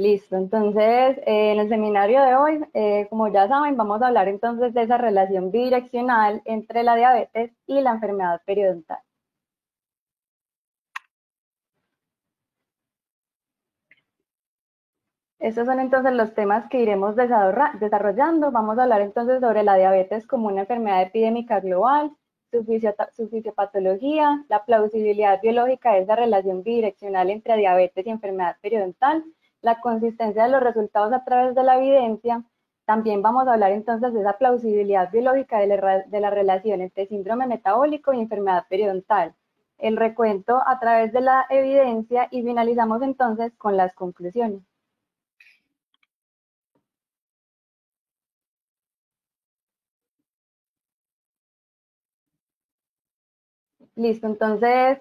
Listo, entonces en el seminario de hoy, como ya saben, vamos a hablar entonces de esa relación bidireccional entre la diabetes y la enfermedad periodontal. Estos son entonces los temas que iremos desarrollando. Vamos a hablar entonces sobre la diabetes como una enfermedad epidémica global, su fisiopatología, la plausibilidad biológica de esa relación bidireccional entre diabetes y enfermedad periodontal, la consistencia de los resultados a través de la evidencia. También vamos a hablar entonces de esa plausibilidad biológica de la relación entre síndrome metabólico y enfermedad periodontal, el recuento a través de la evidencia y finalizamos entonces con las conclusiones. Listo, entonces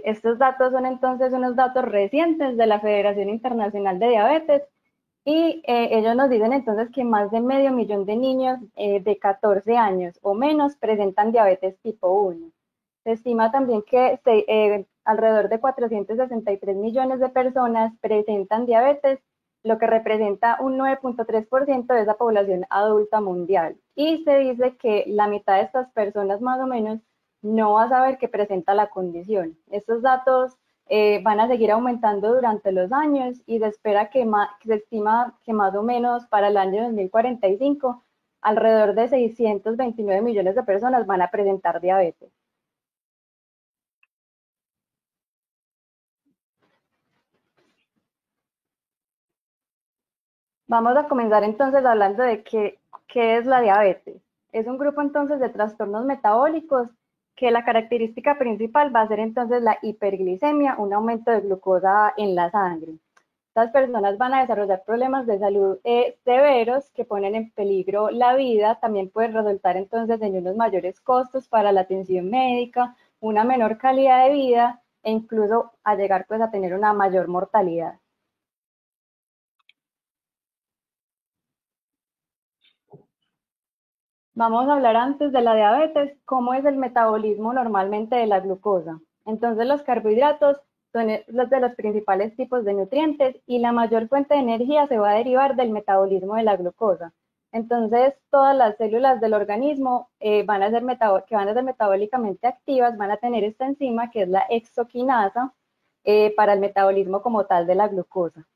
estos datos son entonces unos datos recientes de la Federación Internacional de Diabetes y ellos nos dicen entonces que más de medio millón de niños de 14 años o menos presentan diabetes tipo 1. Se estima también que alrededor de 463 millones de personas presentan diabetes, lo que representa un 9.3% de esa población adulta mundial. Y se dice que la mitad de estas personas más o menos no va a saber que presenta la condición. Estos datos van a seguir aumentando durante los años y se espera se estima que más o menos para el año 2045 alrededor de 629 millones de personas van a presentar diabetes. Vamos a comenzar entonces hablando de qué es la diabetes. Es un grupo entonces de trastornos metabólicos que la característica principal va a ser entonces la hiperglicemia, un aumento de glucosa en la sangre. Estas personas van a desarrollar problemas de salud severos que ponen en peligro la vida, también puede resultar entonces en unos mayores costos para la atención médica, una menor calidad de vida e incluso a llegar pues a tener una mayor mortalidad. Vamos a hablar antes de la diabetes, cómo es el metabolismo normalmente de la glucosa. Entonces los carbohidratos son los de los principales tipos de nutrientes y la mayor fuente de energía se va a derivar del metabolismo de la glucosa. Entonces todas las células del organismo que van a ser metabólicamente activas van a tener esta enzima que es la hexoquinasa para el metabolismo como tal de la glucosa.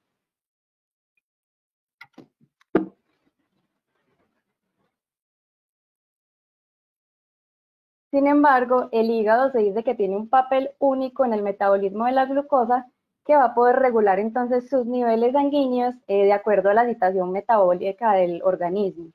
Sin embargo, el hígado se dice que tiene un papel único en el metabolismo de la glucosa que va a poder regular entonces sus niveles sanguíneos de acuerdo a la situación metabólica del organismo.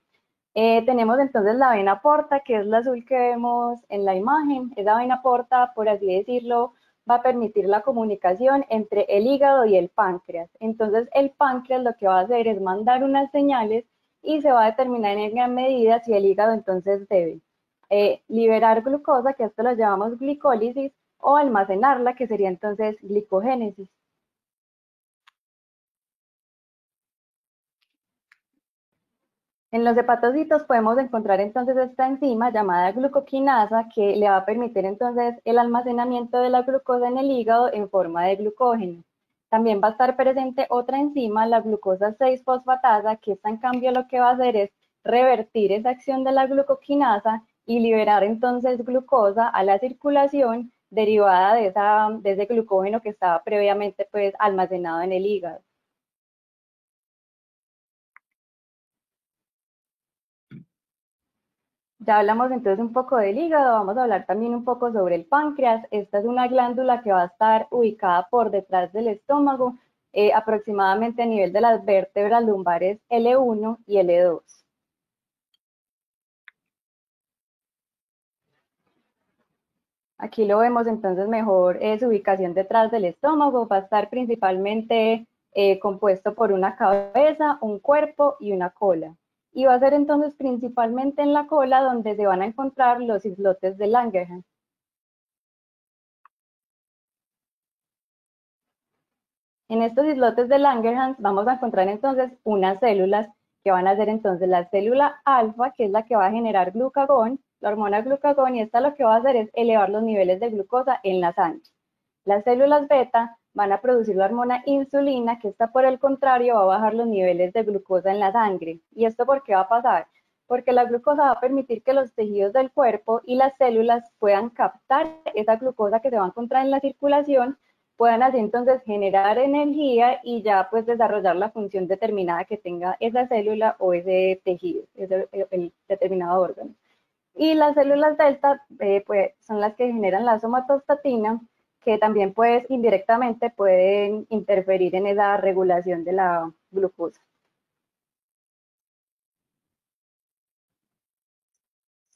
Tenemos entonces la vena porta, que es la azul que vemos en la imagen. Esa vena porta, por así decirlo, va a permitir la comunicación entre el hígado y el páncreas. Entonces el páncreas lo que va a hacer es mandar unas señales y se va a determinar en gran medida si el hígado entonces debe liberar glucosa, que esto lo llamamos glicólisis, o almacenarla, que sería entonces glicogénesis. En los hepatocitos podemos encontrar entonces esta enzima llamada glucoquinasa que le va a permitir entonces el almacenamiento de la glucosa en el hígado en forma de glucógeno. También va a estar presente otra enzima, la glucosa 6-fosfatasa, que esta en cambio lo que va a hacer es revertir esa acción de la glucoquinasa y liberar entonces glucosa a la circulación derivada de ese glucógeno que estaba previamente pues almacenado en el hígado. Ya hablamos entonces un poco del hígado, vamos a hablar también un poco sobre el páncreas. Esta es una glándula que va a estar ubicada por detrás del estómago, aproximadamente a nivel de las vértebras lumbares L1 y L2. Aquí lo vemos entonces mejor, su ubicación detrás del estómago va a estar principalmente compuesto por una cabeza, un cuerpo y una cola. Y va a ser entonces principalmente en la cola donde se van a encontrar los islotes de Langerhans. En estos islotes de Langerhans vamos a encontrar entonces unas células que van a ser entonces la célula alfa, que es la que va a generar glucagón, la hormona glucagón, y esta lo que va a hacer es elevar los niveles de glucosa en la sangre. Las células beta van a producir la hormona insulina, que esta por el contrario va a bajar los niveles de glucosa en la sangre. ¿Y esto por qué va a pasar? Porque la glucosa va a permitir que los tejidos del cuerpo y las células puedan captar esa glucosa que se va a encontrar en la circulación, puedan así entonces generar energía y ya pues desarrollar la función determinada que tenga esa célula o ese tejido, el determinado órgano. Y las células delta pues, son las que generan la somatostatina, que también pues indirectamente pueden interferir en esa regulación de la glucosa.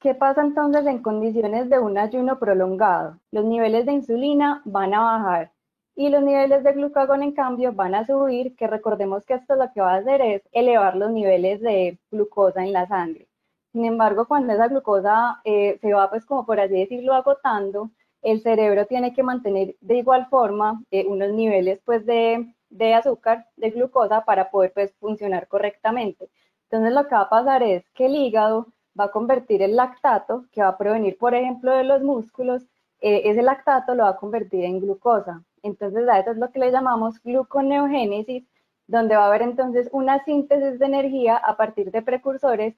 ¿Qué pasa entonces en condiciones de un ayuno prolongado? Los niveles de insulina van a bajar y los niveles de glucagón en cambio van a subir, que recordemos que esto lo que va a hacer es elevar los niveles de glucosa en la sangre. Sin embargo, cuando esa glucosa se va, pues como por así decirlo, agotando, el cerebro tiene que mantener de igual forma unos niveles pues de azúcar, de glucosa, para poder pues funcionar correctamente. Entonces lo que va a pasar es que el hígado va a convertir el lactato, que va a provenir, por ejemplo, de los músculos, ese lactato lo va a convertir en glucosa. Entonces, a eso es lo que le llamamos gluconeogénesis, donde va a haber entonces una síntesis de energía a partir de precursores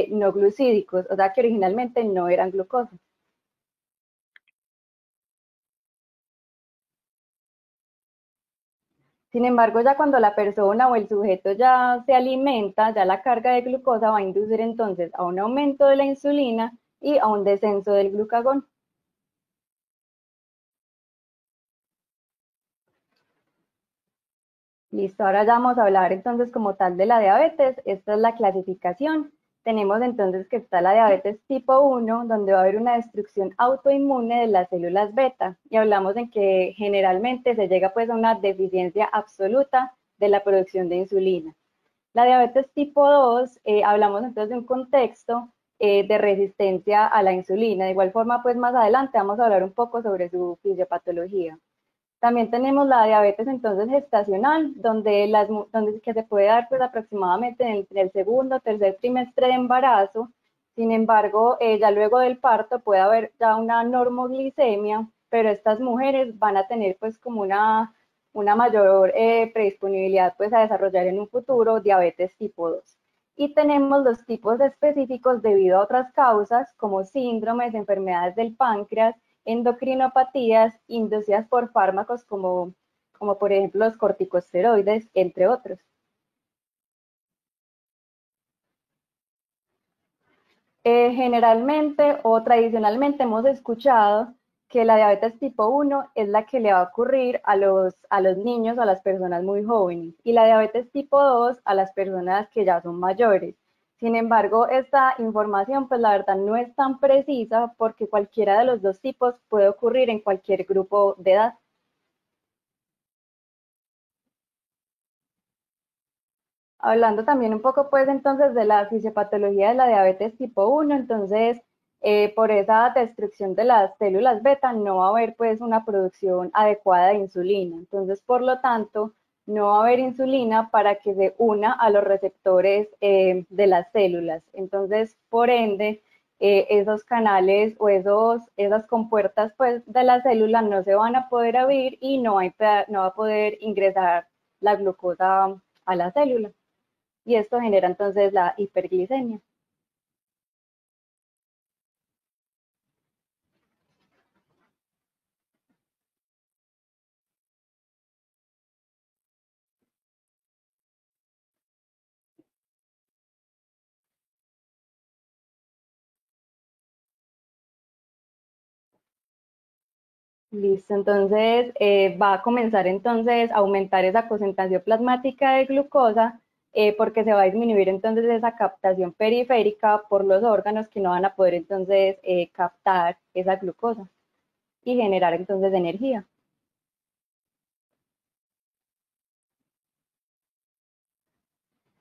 no glucídicos, o sea, que originalmente no eran glucosa. Sin embargo, ya cuando la persona o el sujeto ya se alimenta, ya la carga de glucosa va a inducir entonces a un aumento de la insulina y a un descenso del glucagón. Listo, ahora ya vamos a hablar entonces como tal de la diabetes. Esta es la clasificación. Tenemos entonces que está la diabetes tipo 1, donde va a haber una destrucción autoinmune de las células beta. Y hablamos en que generalmente se llega pues a una deficiencia absoluta de la producción de insulina. La diabetes tipo 2, hablamos entonces de un contexto de resistencia a la insulina. De igual forma, pues más adelante vamos a hablar un poco sobre su fisiopatología. También tenemos la diabetes entonces gestacional, donde que se puede dar pues aproximadamente en el segundo o tercer trimestre de embarazo. Sin embargo, ya luego del parto puede haber ya una normoglicemia, pero estas mujeres van a tener pues como una mayor predisponibilidad pues a desarrollar en un futuro diabetes tipo 2. Y tenemos los tipos específicos debido a otras causas como síndromes, enfermedades del páncreas, endocrinopatías inducidas por fármacos como por ejemplo los corticosteroides, entre otros. Generalmente o tradicionalmente hemos escuchado que la diabetes tipo 1 es la que le va a ocurrir a los niños o a las personas muy jóvenes y la diabetes tipo 2 a las personas que ya son mayores. Sin embargo, esta información pues la verdad no es tan precisa porque cualquiera de los dos tipos puede ocurrir en cualquier grupo de edad. Hablando también un poco pues entonces de la fisiopatología de la diabetes tipo 1, entonces por esa destrucción de las células beta no va a haber pues una producción adecuada de insulina, entonces por lo tanto no va a haber insulina para que se una a los receptores de las células, entonces por ende esos canales o esas compuertas pues de la célula no se van a poder abrir y no va a poder ingresar la glucosa a la célula y esto genera entonces la hiperglicemia. Listo, entonces va a comenzar entonces a aumentar esa concentración plasmática de glucosa porque se va a disminuir entonces esa captación periférica por los órganos que no van a poder entonces captar esa glucosa y generar entonces energía.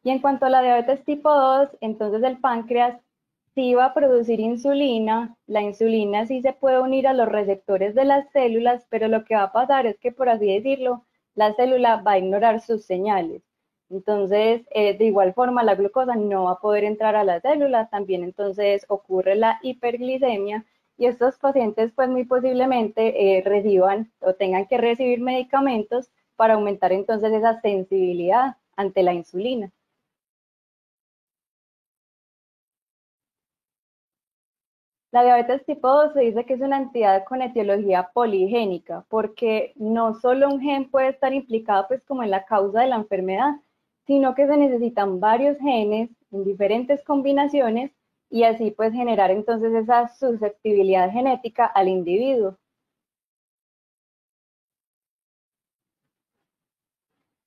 Y en cuanto a la diabetes tipo 2, entonces el páncreas sí va a producir insulina, la insulina sí se puede unir a los receptores de las células, pero lo que va a pasar es que, por así decirlo, la célula va a ignorar sus señales. Entonces, de igual forma, la glucosa no va a poder entrar a la célula, también entonces ocurre la hiperglicemia y estos pacientes pues muy posiblemente reciban o tengan que recibir medicamentos para aumentar entonces esa sensibilidad ante la insulina. La diabetes tipo 2 se dice que es una entidad con etiología poligénica, porque no solo un gen puede estar implicado pues como en la causa de la enfermedad, sino que se necesitan varios genes en diferentes combinaciones y así pues generar entonces esa susceptibilidad genética al individuo.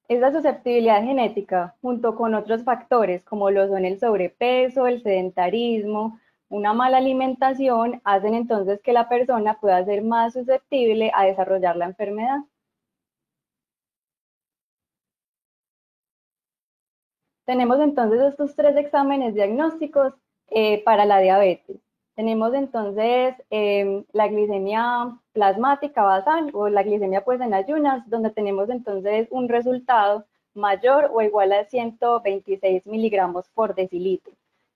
Esa susceptibilidad genética, junto con otros factores como lo son el sobrepeso, el sedentarismo, una mala alimentación, hacen entonces que la persona pueda ser más susceptible a desarrollar la enfermedad. Tenemos entonces estos tres exámenes diagnósticos para la diabetes. Tenemos entonces la glicemia plasmática basal o la glicemia pues en ayunas, donde tenemos entonces un resultado mayor o igual a 126 miligramos por decilitro.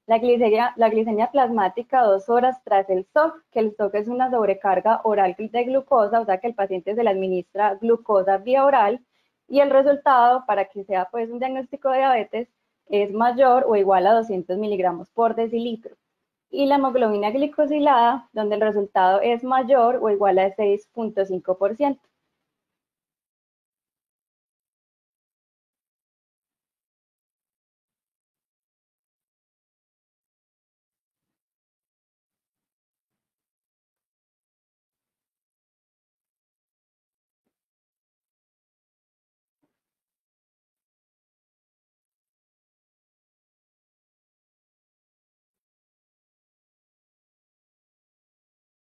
La glicemia plasmática 2 horas tras el SOC, que el SOC es una sobrecarga oral de glucosa, o sea que el paciente se le administra glucosa vía oral, y el resultado para que sea pues un diagnóstico de diabetes es mayor o igual a 200 miligramos por decilitro. Y la hemoglobina glicosilada, donde el resultado es mayor o igual a 6,5%.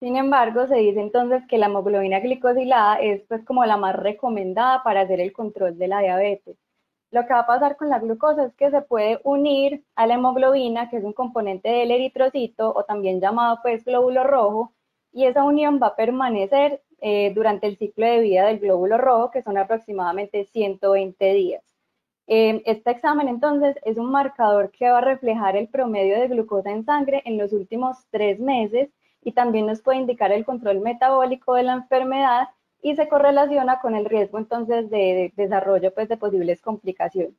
Sin embargo, se dice entonces que la hemoglobina glicosilada es pues como la más recomendada para hacer el control de la diabetes. Lo que va a pasar con la glucosa es que se puede unir a la hemoglobina, que es un componente del eritrocito o también llamado pues glóbulo rojo, y esa unión va a permanecer durante el ciclo de vida del glóbulo rojo, que son aproximadamente 120 días. Este examen entonces es un marcador que va a reflejar el promedio de glucosa en sangre en los últimos 3 meses y también nos puede indicar el control metabólico de la enfermedad y se correlaciona con el riesgo entonces de desarrollo pues, de posibles complicaciones.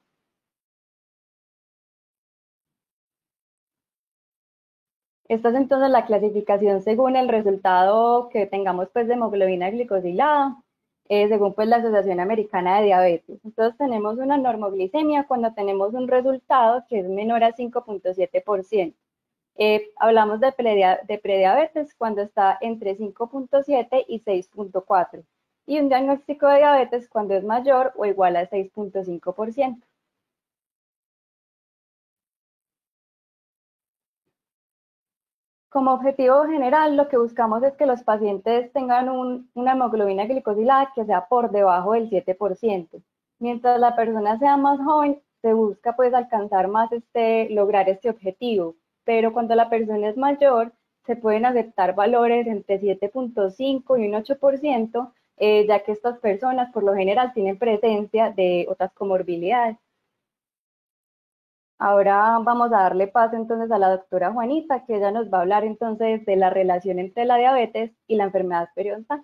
Esta es entonces la clasificación según el resultado que tengamos pues de hemoglobina glicosilada, según pues la Asociación Americana de Diabetes. Entonces tenemos una normoglicemia cuando tenemos un resultado que es menor a 5,7%. Hablamos de prediabetes cuando está entre 5,7 y 6,4. Y un diagnóstico de diabetes cuando es mayor o igual a 6,5%. Como objetivo general, lo que buscamos es que los pacientes tengan una hemoglobina glicosilada que sea por debajo del 7%. Mientras la persona sea más joven, se busca pues alcanzar más lograr este objetivo, pero cuando la persona es mayor, se pueden aceptar valores entre 7,5 y un 8%, ya que estas personas por lo general tienen presencia de otras comorbilidades. Ahora vamos a darle paso entonces a la doctora Juanita, que ella nos va a hablar entonces de la relación entre la diabetes y la enfermedad periodontal.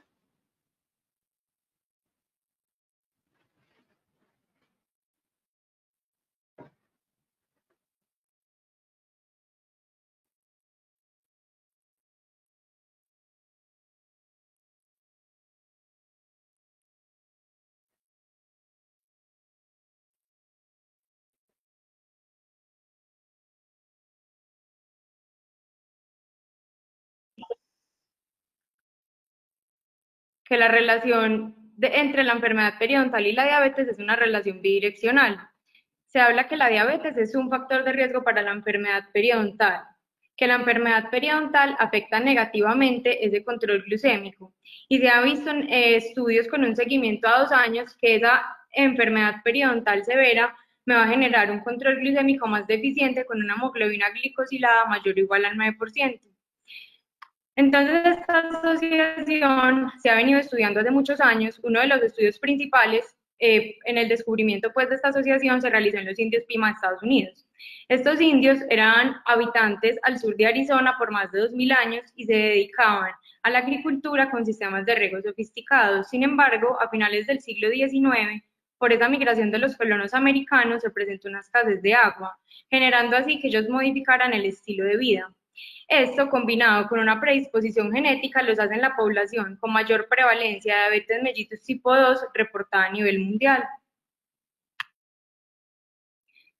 Que la relación entre la enfermedad periodontal y la diabetes es una relación bidireccional. Se habla que la diabetes es un factor de riesgo para la enfermedad periodontal, que la enfermedad periodontal afecta negativamente ese control glucémico y se ha visto en estudios con un seguimiento a 2 años que esa enfermedad periodontal severa me va a generar un control glucémico más deficiente con una hemoglobina glicosilada mayor o igual al 9%. Entonces, esta asociación se ha venido estudiando hace muchos años. Uno de los estudios principales en el descubrimiento pues, de esta asociación se realizó en los indios Pima de Estados Unidos. Estos indios eran habitantes al sur de Arizona por más de 2000 años y se dedicaban a la agricultura con sistemas de riego sofisticados. Sin embargo, a finales del siglo XIX, por esa migración de los colonos americanos se presentó una escasez de agua, generando así que ellos modificaran el estilo de vida. Esto, combinado con una predisposición genética, los hace en la población con mayor prevalencia de diabetes mellitus tipo 2 reportada a nivel mundial.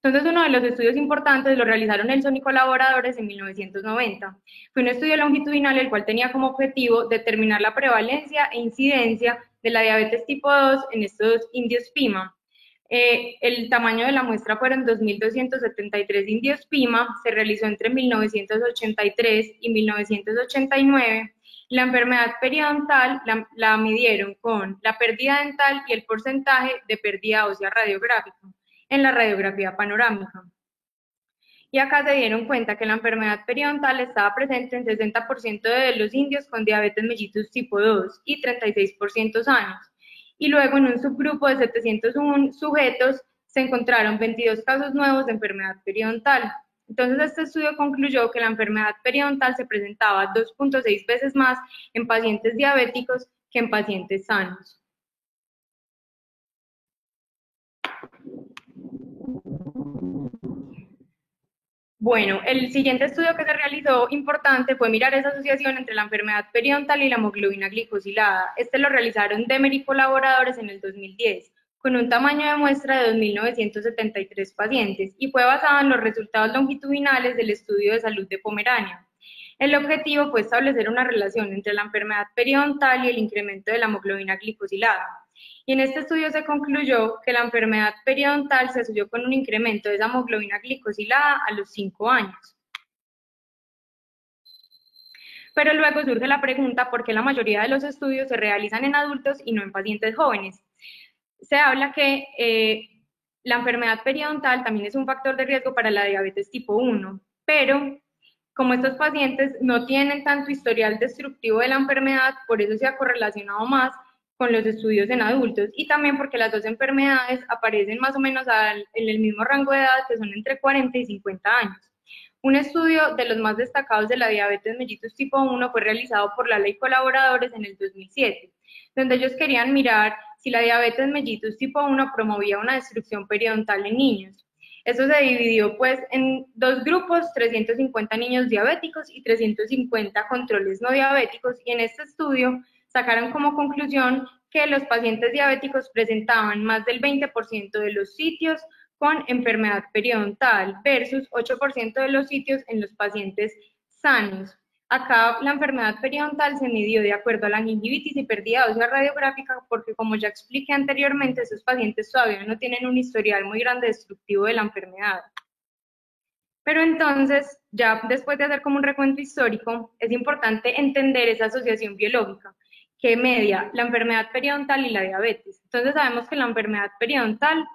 Entonces, uno de los estudios importantes lo realizaron Nelson y colaboradores en 1990. Fue un estudio longitudinal el cual tenía como objetivo determinar la prevalencia e incidencia de la diabetes tipo 2 en estos indios Pima. El tamaño de la muestra fueron 2.273 indios Pima, se realizó entre 1983 y 1989. La enfermedad periodontal la midieron con la pérdida dental y el porcentaje de pérdida ósea radiográfica en la radiografía panorámica. Y acá se dieron cuenta que la enfermedad periodontal estaba presente en 60% de los indios con diabetes mellitus tipo 2 y 36% sanos. Y luego en un subgrupo de 701 sujetos se encontraron 22 casos nuevos de enfermedad periodontal. Entonces este estudio concluyó que la enfermedad periodontal se presentaba 2.6 veces más en pacientes diabéticos que en pacientes sanos. Bueno, el siguiente estudio que se realizó importante fue mirar esa asociación entre la enfermedad periodontal y la hemoglobina glicosilada. Este lo realizaron Demer y colaboradores en el 2010, con un tamaño de muestra de 2.973 pacientes, y fue basado en los resultados longitudinales del estudio de salud de Pomerania. El objetivo fue establecer una relación entre la enfermedad periodontal y el incremento de la hemoglobina glicosilada. Y en este estudio se concluyó que la enfermedad periodontal se asoció con un incremento de esa hemoglobina glicosilada a los 5 años. Pero luego surge la pregunta por qué la mayoría de los estudios se realizan en adultos y no en pacientes jóvenes. Se habla que la enfermedad periodontal también es un factor de riesgo para la diabetes tipo 1, pero como estos pacientes no tienen tanto historial destructivo de la enfermedad, por eso se ha correlacionado más con los estudios en adultos, y también porque las dos enfermedades aparecen más o menos en el mismo rango de edad, que son entre 40 y 50 años. Un estudio de los más destacados de la diabetes mellitus tipo 1 fue realizado por Lala y colaboradores en el 2007, donde ellos querían mirar si la diabetes mellitus tipo 1 promovía una destrucción periodontal en niños. Eso se dividió pues en dos grupos, 350 niños diabéticos y 350 controles no diabéticos, y en este estudio sacaron como conclusión que los pacientes diabéticos presentaban más del 20% de los sitios con enfermedad periodontal versus 8% de los sitios en los pacientes sanos. Acá la enfermedad periodontal se midió de acuerdo a la gingivitis y pérdida ósea radiográfica, porque como ya expliqué anteriormente, esos pacientes todavía no tienen un historial muy grande destructivo de la enfermedad. Pero entonces, ya después de hacer como un recuento histórico, es importante entender esa asociación biológica que media la enfermedad periodontal y la diabetes. Entonces sabemos que la enfermedad periodontal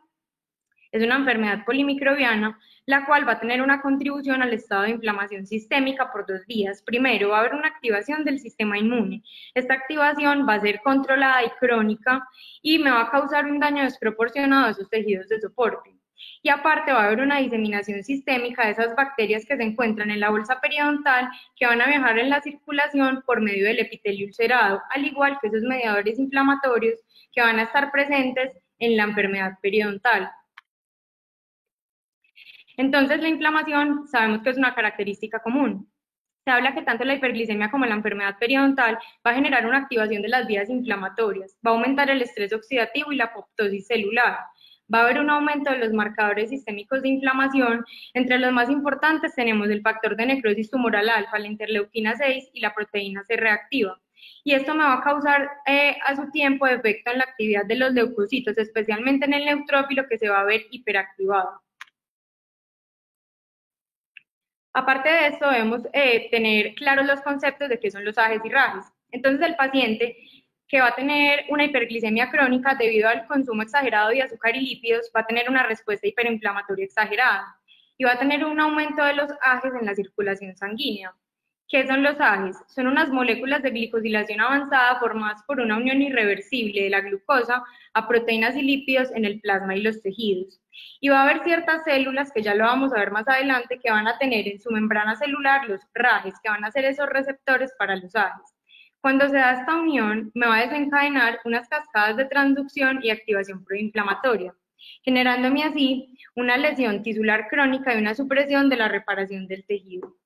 es una enfermedad polimicrobiana, la cual va a tener una contribución al estado de inflamación sistémica por dos vías. Primero, va a haber una activación del sistema inmune. Esta activación va a ser controlada y crónica y me va a causar un daño desproporcionado a esos tejidos de soporte. Y aparte va a haber una diseminación sistémica de esas bacterias que se encuentran en la bolsa periodontal, que van a viajar en la circulación por medio del epitelio ulcerado, al igual que esos mediadores inflamatorios que van a estar presentes en la enfermedad periodontal. Entonces, la inflamación sabemos que es una característica común. Se habla que tanto la hiperglicemia como la enfermedad periodontal va a generar una activación de las vías inflamatorias, va a aumentar el estrés oxidativo y la apoptosis celular, va a haber un aumento de los marcadores sistémicos de inflamación. Entre los más importantes tenemos el factor de necrosis tumoral alfa, la interleuquina 6 y la proteína C reactiva. Y esto me va a causar a su tiempo efecto en la actividad de los leucocitos, especialmente en el neutrófilo, que se va a ver hiperactivado. Aparte de esto, debemos tener claros los conceptos de qué son los ajes y rajes. Entonces, el paciente que va a tener una hiperglicemia crónica debido al consumo exagerado de azúcar y lípidos va a tener una respuesta hiperinflamatoria exagerada y va a tener un aumento de los ajes en la circulación sanguínea, ¿Qué son los AGEs? Son unas moléculas de glicosilación avanzada formadas por una unión irreversible de la glucosa a proteínas y lípidos en el plasma y los tejidos. Y va a haber ciertas células, que ya lo vamos a ver más adelante, que van a tener en su membrana celular los RAGes, que van a ser esos receptores para los AGEs. Cuando se da esta unión, me va a desencadenar unas cascadas de transducción y activación proinflamatoria, generándome así una lesión tisular crónica y una supresión de la reparación del tejido.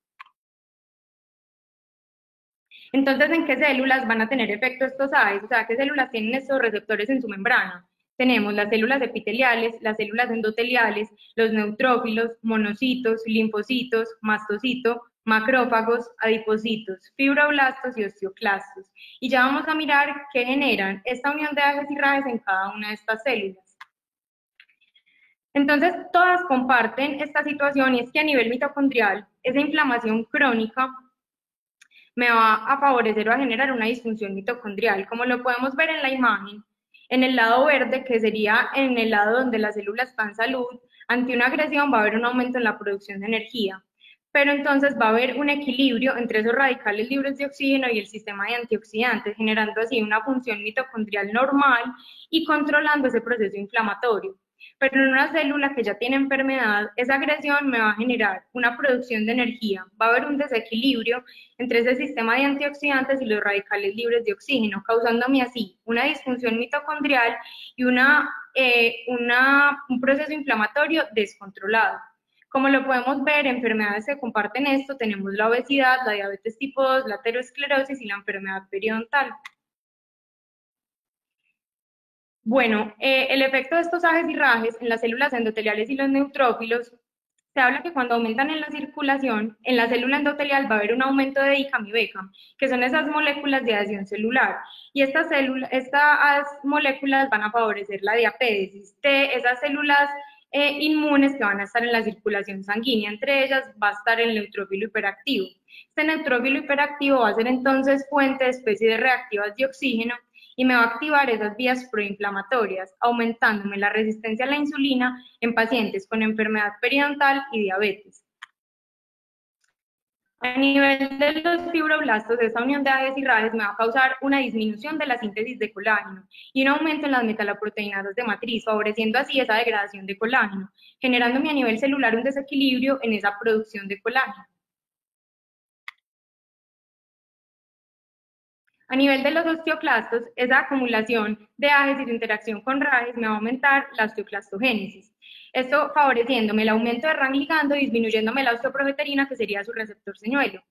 Entonces, ¿en qué células van a tener efecto estos AGEs? O sea, ¿qué células tienen estos receptores en su membrana? Tenemos las células epiteliales, las células endoteliales, los neutrófilos, monocitos, linfocitos, mastocitos, macrófagos, adipocitos, fibroblastos y osteoclastos. Y ya vamos a mirar qué generan esta unión de AGEs y RAGEs en cada una de estas células. Entonces, todas comparten esta situación, y es que a nivel mitocondrial, esa inflamación crónica me va a favorecer o a generar una disfunción mitocondrial, como lo podemos ver en la imagen. En el lado verde, que sería en el lado donde la célula está en salud, ante una agresión va a haber un aumento en la producción de energía, pero entonces va a haber un equilibrio entre esos radicales libres de oxígeno y el sistema de antioxidantes, generando así una función mitocondrial normal y controlando ese proceso inflamatorio. Pero en una célula que ya tiene enfermedad, esa agresión me va a generar una producción de energía, va a haber un desequilibrio entre ese sistema de antioxidantes y los radicales libres de oxígeno, causándome así una disfunción mitocondrial y un proceso inflamatorio descontrolado. Como lo podemos ver, enfermedades que comparten esto, tenemos la obesidad, la diabetes tipo 2, la aterosclerosis y la enfermedad periodontal. Bueno, el efecto de estos AGEs y RAGEs en las células endoteliales y los neutrófilos, se habla que cuando aumentan en la circulación, en la célula endotelial va a haber un aumento de ICAM y BECAM, que son esas moléculas de adhesión celular, y estas moléculas van a favorecer la diapédesis de esas células inmunes que van a estar en la circulación sanguínea. Entre ellas va a estar el neutrófilo hiperactivo. Este neutrófilo hiperactivo va a ser entonces fuente de especies de reactivas de oxígeno y me va a activar esas vías proinflamatorias, aumentándome la resistencia a la insulina en pacientes con enfermedad periodontal y diabetes. A nivel de los fibroblastos, esta unión de AGEs y RAGEs me va a causar una disminución de la síntesis de colágeno y un aumento en las metaloproteinasas de matriz, favoreciendo así esa degradación de colágeno, generándome a nivel celular un desequilibrio en esa producción de colágeno. A nivel de los osteoclastos, esa acumulación de AGEs y su interacción con RAGEs me va a aumentar la osteoclastogénesis. Esto favoreciéndome el aumento de RAN ligando y disminuyéndome la osteoprogesterina, que sería su receptor señuelo.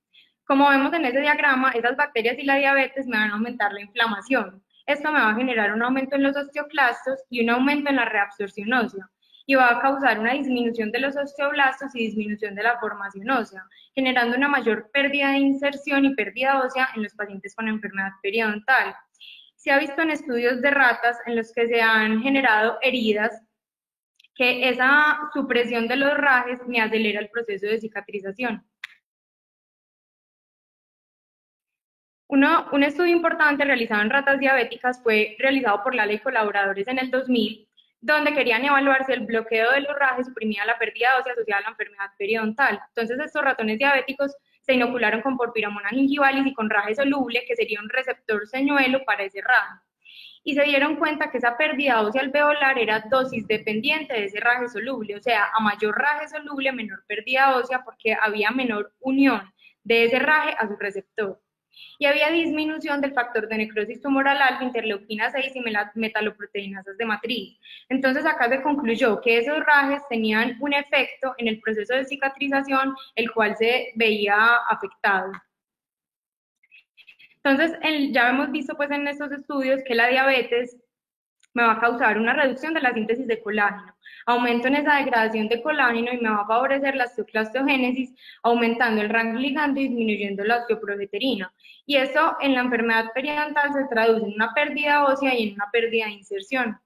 Como vemos en ese diagrama, esas bacterias y la diabetes me van a aumentar la inflamación. Esto me va a generar un aumento en los osteoclastos y un aumento en la reabsorción ósea, y va a causar una disminución de los osteoblastos y disminución de la formación ósea, generando una mayor pérdida de inserción y pérdida ósea en los pacientes con enfermedad periodontal. Se ha visto en estudios de ratas en los que se han generado heridas que esa supresión de los RAGEs me acelera el proceso de cicatrización. Un estudio importante realizado en ratas diabéticas fue realizado por Lala y colaboradores en el 2000, donde querían evaluar si el bloqueo de los RAGEs suprimía la pérdida ósea asociada a la enfermedad periodontal. Entonces, estos ratones diabéticos se inocularon con porfiramona gingivalis y con RAGE soluble, que sería un receptor señuelo para ese RAGE. Y se dieron cuenta que esa pérdida ósea alveolar era dosis dependiente de ese RAGE soluble, o sea, a mayor RAGE soluble, menor pérdida ósea, porque había menor unión de ese RAGE a su receptor. Y había disminución del factor de necrosis tumoral alfa, interleuquina 6 y metaloproteinasas de matriz. Entonces acá se concluyó que esos RAGEs tenían un efecto en el proceso de cicatrización, el cual se veía afectado. Entonces, ya hemos visto pues en estos estudios que la diabetes me va a causar una reducción de la síntesis de colágeno, aumento en esa degradación de colágeno y me va a favorecer la osteoclastogénesis, aumentando el rango ligando y disminuyendo la osteoprogesterina. Y eso en la enfermedad periodontal se traduce en una pérdida ósea y en una pérdida de inserción.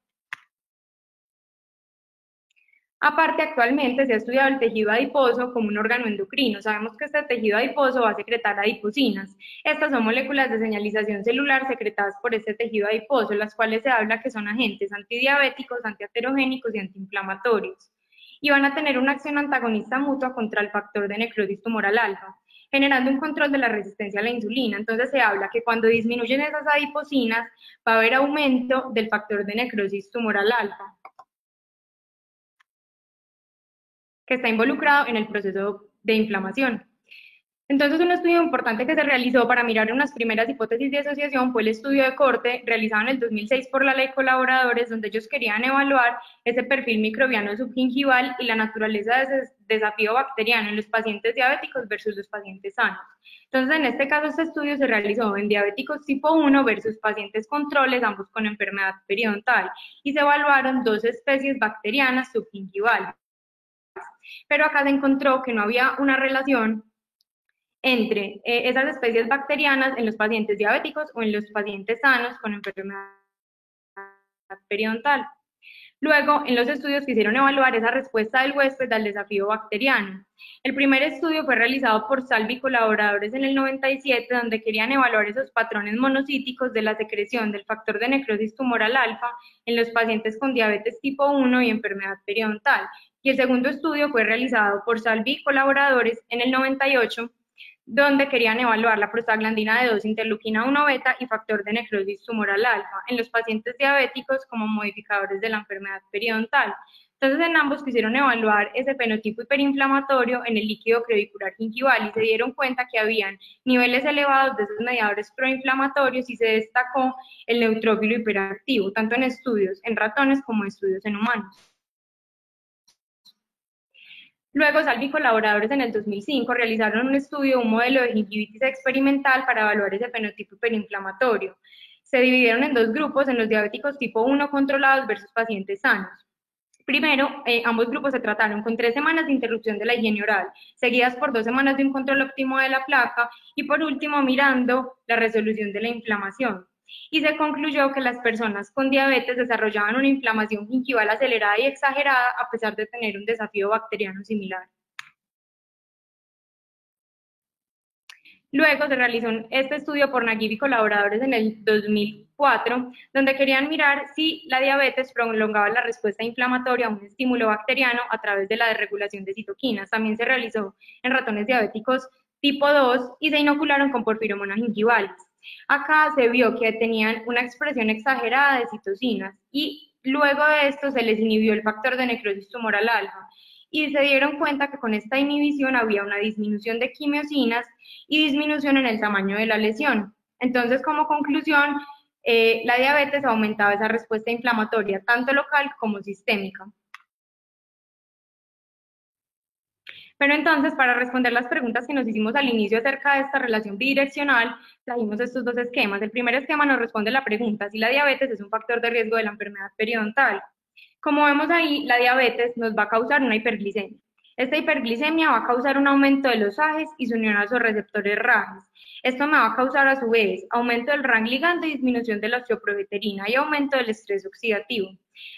Aparte, actualmente se ha estudiado el tejido adiposo como un órgano endocrino. Sabemos que este tejido adiposo va a secretar adipocinas. Estas son moléculas de señalización celular secretadas por este tejido adiposo, las cuales se habla que son agentes antidiabéticos, antiaterogénicos y antiinflamatorios. Y van a tener una acción antagonista mutua contra el factor de necrosis tumoral alfa. generando un control de la resistencia a la insulina. Entonces se habla que cuando disminuyen esas adipocinas va a haber aumento del factor de necrosis tumoral alfa, que está involucrado en el proceso de inflamación. Entonces, un estudio importante que se realizó para mirar unas primeras hipótesis de asociación fue el estudio de corte realizado en el 2006 por la ley Colaboradores, donde ellos querían evaluar ese perfil microbiano subgingival y la naturaleza de ese desafío bacteriano en los pacientes diabéticos versus los pacientes sanos. Entonces, en este caso, este estudio se realizó en diabéticos tipo 1 versus pacientes controles, ambos con enfermedad periodontal, y se evaluaron dos especies bacterianas subgingivales. Pero acá se encontró que no había una relación entre esas especies bacterianas en los pacientes diabéticos o en los pacientes sanos con enfermedad periodontal. Luego, en los estudios quisieron evaluar esa respuesta del huésped al desafío bacteriano. El primer estudio fue realizado por Salvi y colaboradores en el 97, donde querían evaluar esos patrones monocíticos de la secreción del factor de necrosis tumoral alfa en los pacientes con diabetes tipo 1 y enfermedad periodontal. Y el segundo estudio fue realizado por Salvi y colaboradores en el 98, donde querían evaluar la prostaglandina de 2, interleuquina 1 beta y factor de necrosis tumoral alfa en los pacientes diabéticos como modificadores de la enfermedad periodontal. Entonces, en ambos quisieron evaluar ese fenotipo hiperinflamatorio en el líquido crevicular gingival y se dieron cuenta que habían niveles elevados de esos mediadores proinflamatorios y se destacó el neutrófilo hiperactivo, tanto en estudios en ratones como en estudios en humanos. Luego, Salvi y colaboradores en el 2005 realizaron un estudio, un modelo de gingivitis experimental para evaluar ese fenotipo hiperinflamatorio. Se dividieron en dos grupos, en los diabéticos tipo 1 controlados versus pacientes sanos. Primero, ambos grupos se trataron con 3 semanas de interrupción de la higiene oral, seguidas por 2 semanas de un control óptimo de la placa y por último mirando la resolución de la inflamación. Y se concluyó que las personas con diabetes desarrollaban una inflamación gingival acelerada y exagerada a pesar de tener un desafío bacteriano similar. Luego se realizó este estudio por Naguib y colaboradores en el 2004, donde querían mirar si la diabetes prolongaba la respuesta inflamatoria a un estímulo bacteriano a través de la desregulación de citoquinas. También se realizó en ratones diabéticos tipo 2 y se inocularon con porfiromonas gingivales. Acá se vio que tenían una expresión exagerada de citocinas y luego de esto se les inhibió el factor de necrosis tumoral alfa y se dieron cuenta que con esta inhibición había una disminución de quimiosinas y disminución en el tamaño de la lesión. Entonces, como conclusión, la diabetes aumentaba esa respuesta inflamatoria, tanto local como sistémica. Pero entonces, para responder las preguntas que nos hicimos al inicio acerca de esta relación bidireccional, trajimos estos dos esquemas. El primer esquema nos responde la pregunta si la diabetes es un factor de riesgo de la enfermedad periodontal. Como vemos ahí, la diabetes nos va a causar una hiperglicemia. Esta hiperglicemia va a causar un aumento de los AGEs y su unión a sus receptores RAGEs. Esto me va a causar a su vez aumento del RAG ligando y disminución de la osteoprogesterina y aumento del estrés oxidativo.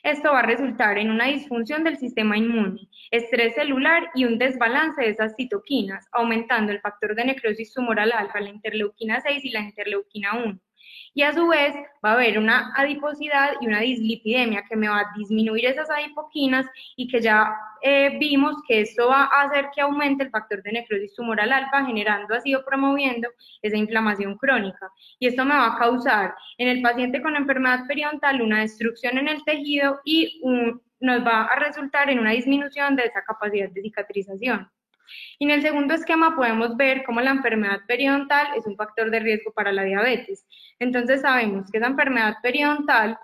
Esto va a resultar en una disfunción del sistema inmune, estrés celular y un desbalance de esas citoquinas, aumentando el factor de necrosis tumoral alfa, la interleuquina 6 y la interleuquina 1. Y a su vez va a haber una adiposidad y una dislipidemia que me va a disminuir esas adipoquinas y que ya vimos que esto va a hacer que aumente el factor de necrosis tumoral alfa, generando así o promoviendo esa inflamación crónica. Y esto me va a causar en el paciente con enfermedad periodontal una destrucción en el tejido y nos va a resultar en una disminución de esa capacidad de cicatrización. Y en el segundo esquema podemos ver cómo la enfermedad periodontal es un factor de riesgo para la diabetes. Entonces sabemos que esa enfermedad periodontal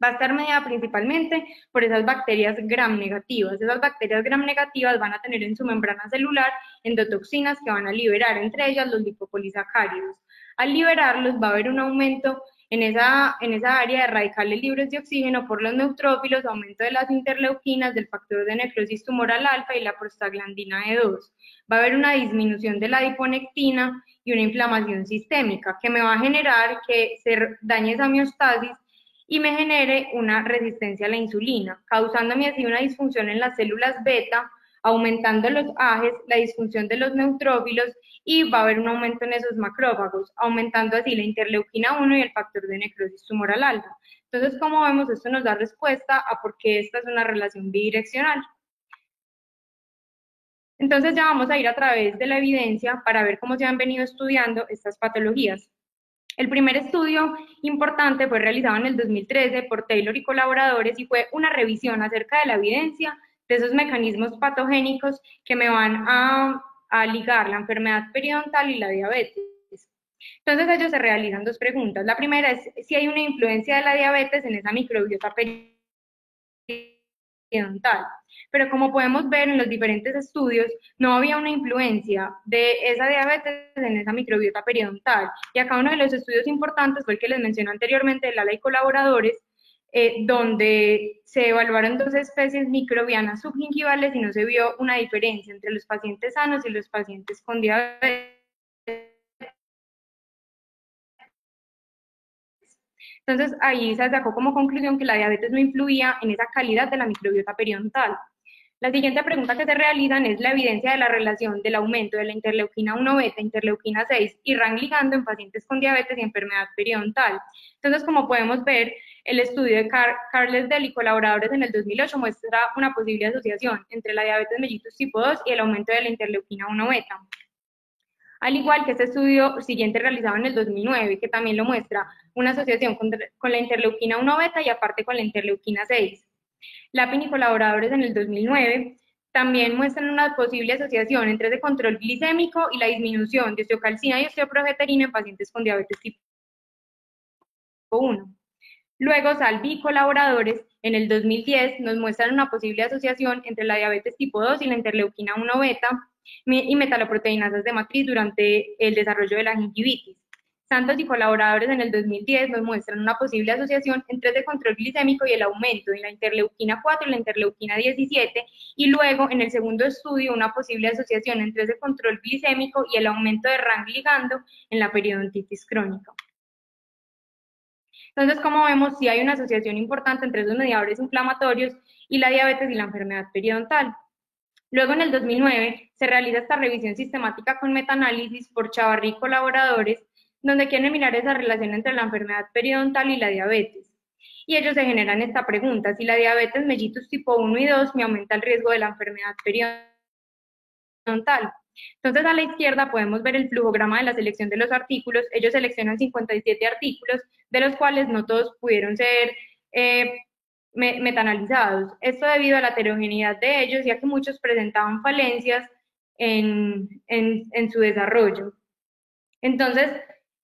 va a estar mediada principalmente por esas bacterias gram negativas. Esas bacterias gram negativas van a tener en su membrana celular endotoxinas que van a liberar, entre ellas los lipopolisacáridos. Al liberarlos va a haber un aumento en esa área de radicales libres de oxígeno por los neutrófilos, aumento de las interleuquinas, del factor de necrosis tumoral alfa y la prostaglandina E2. Va a haber una disminución de la adiponectina y una inflamación sistémica que me va a generar que se dañe esa homeostasis y me genere una resistencia a la insulina, causándome así una disfunción en las células beta, aumentando los AGEs, la disfunción de los neutrófilos y va a haber un aumento en esos macrófagos, aumentando así la interleuquina 1 y el factor de necrosis tumoral alfa. Entonces, como vemos, esto nos da respuesta a por qué esta es una relación bidireccional. Entonces ya vamos a ir a través de la evidencia para ver cómo se han venido estudiando estas patologías. El primer estudio importante fue realizado en el 2013 por Taylor y colaboradores y fue una revisión acerca de la evidencia de esos mecanismos patogénicos que me van a ligar la enfermedad periodontal y la diabetes. Entonces ellos se realizan dos preguntas. La primera es si hay una influencia de la diabetes en esa microbiota periodontal. Pero como podemos ver en los diferentes estudios, no había una influencia de esa diabetes en esa microbiota periodontal. Y acá uno de los estudios importantes fue el que les mencioné anteriormente, Lala y colaboradores, donde se evaluaron dos especies microbianas subgingivales y no se vio una diferencia entre los pacientes sanos y los pacientes con diabetes. Entonces ahí se sacó como conclusión que la diabetes no influía en esa calidad de la microbiota periodontal. La siguiente pregunta que se realizan es la evidencia de la relación del aumento de la interleuquina 1 beta, interleuquina 6 y RAN ligando en pacientes con diabetes y enfermedad periodontal. Entonces, como podemos ver, el estudio de Carles Dell y colaboradores en el 2008 muestra una posible asociación entre la diabetes mellitus tipo 2 y el aumento de la interleuquina 1 beta. Al igual que este estudio siguiente realizado en el 2009, que también lo muestra una asociación con la interleuquina 1 beta y aparte con la interleuquina 6. Lapin y colaboradores en el 2009 también muestran una posible asociación entre ese control glicémico y la disminución de osteocalcina y osteoprogesterina en pacientes con diabetes tipo 1. Luego, Salvi y colaboradores en el 2010 nos muestran una posible asociación entre la diabetes tipo 2 y la interleuquina 1 beta y metaloproteinasas de matriz durante el desarrollo de la gingivitis. Santos y colaboradores en el 2010 nos muestran una posible asociación entre ese control glicémico y el aumento de la interleuquina 4 y la interleuquina 17, y luego en el segundo estudio una posible asociación entre ese control glicémico y el aumento de RAN ligando en la periodontitis crónica. Entonces, como vemos, sí hay una asociación importante entre esos mediadores inflamatorios y la diabetes y la enfermedad periodontal. Luego, en el 2009, se realiza esta revisión sistemática con metaanálisis por Chavarri y colaboradores, donde quieren mirar esa relación entre la enfermedad periodontal y la diabetes. Y ellos se generan esta pregunta: si la diabetes mellitus tipo 1 y 2 me aumenta el riesgo de la enfermedad periodontal. Entonces, a la izquierda podemos ver el flujograma de la selección de los artículos. Ellos seleccionan 57 artículos, de los cuales no todos pudieron ser metaanalizados. Esto debido a la heterogeneidad de ellos, ya que muchos presentaban falencias en su desarrollo. Entonces,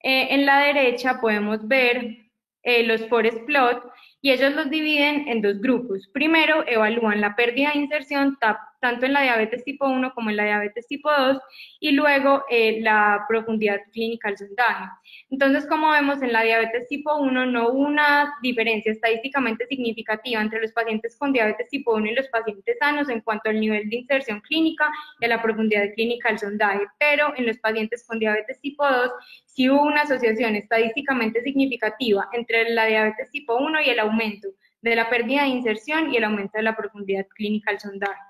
en la derecha podemos ver los forest plot, y ellos los dividen en dos grupos. Primero, evalúan la pérdida de inserción tanto en la diabetes tipo 1 como en la diabetes tipo 2, y luego la profundidad clínica del sondaje. Entonces, como vemos, en la diabetes tipo 1 no hubo una diferencia estadísticamente significativa entre los pacientes con diabetes tipo 1 y los pacientes sanos en cuanto al nivel de inserción clínica y a la profundidad clínica del sondaje, pero en los pacientes con diabetes tipo 2 sí hubo una asociación estadísticamente significativa entre la diabetes tipo 1 y el aumento de la pérdida de inserción y el aumento de la profundidad clínica del sondaje.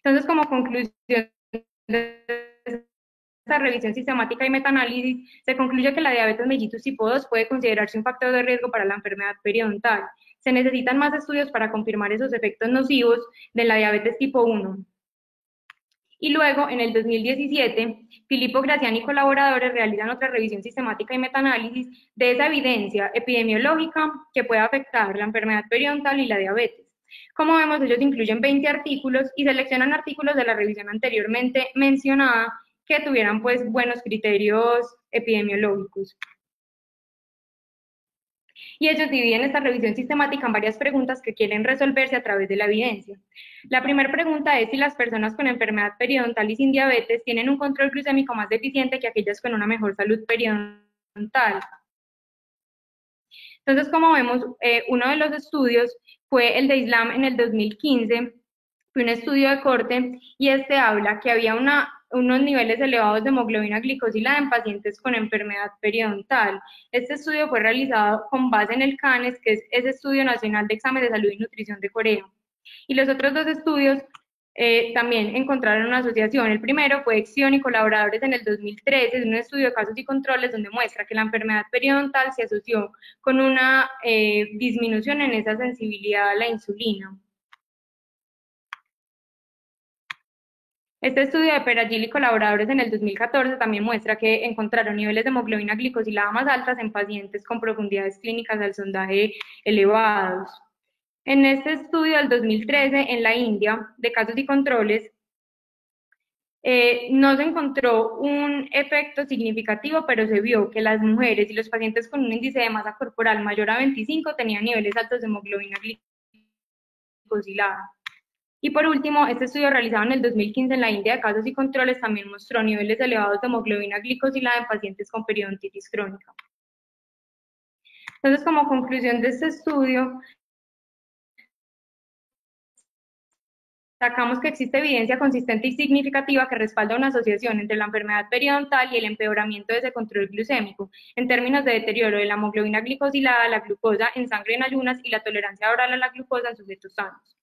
Entonces, como conclusión de esta revisión sistemática y metaanálisis, se concluye que la diabetes mellitus tipo 2 puede considerarse un factor de riesgo para la enfermedad periodontal. Se necesitan más estudios para confirmar esos efectos nocivos de la diabetes tipo 1. Y luego, en el 2017, Filippo Graziani y colaboradores realizan otra revisión sistemática y metaanálisis de esa evidencia epidemiológica que puede afectar la enfermedad periodontal y la diabetes. Como vemos, ellos incluyen 20 artículos y seleccionan artículos de la revisión anteriormente mencionada que tuvieran pues buenos criterios epidemiológicos. Y ellos dividen esta revisión sistemática en varias preguntas que quieren resolverse a través de la evidencia. La primera pregunta es si las personas con enfermedad periodontal y sin diabetes tienen un control glucémico más deficiente que aquellas con una mejor salud periodontal. Entonces, como vemos, uno de los estudios fue el de Islam en el 2015, fue un estudio de corte, y este habla que había unos niveles elevados de hemoglobina glicosilada en pacientes con enfermedad periodontal. Este estudio fue realizado con base en el CANES, que es ese Estudio Nacional de Examen de Salud y Nutrición de Corea. Y los otros dos estudios también encontraron una asociación. El primero fue Exxion y colaboradores en el 2013, es un estudio de casos y controles donde muestra que la enfermedad periodontal se asoció con una disminución en esa sensibilidad a la insulina. Este estudio de Peragil y colaboradores en el 2014 también muestra que encontraron niveles de hemoglobina glicosilada más altas en pacientes con profundidades clínicas al sondaje elevados. En este estudio del 2013 en la India, de casos y controles, no se encontró un efecto significativo, pero se vio que las mujeres y los pacientes con un índice de masa corporal mayor a 25 tenían niveles altos de hemoglobina glicosilada. Y por último, este estudio realizado en el 2015 en la India de casos y controles también mostró niveles elevados de hemoglobina glicosilada en pacientes con periodontitis crónica. Entonces, como conclusión de este estudio, sacamos que existe evidencia consistente y significativa que respalda una asociación entre la enfermedad periodontal y el empeoramiento de ese control glucémico, en términos de deterioro de la hemoglobina glicosilada, la glucosa en sangre en ayunas y la tolerancia oral a la glucosa en sujetos sanos.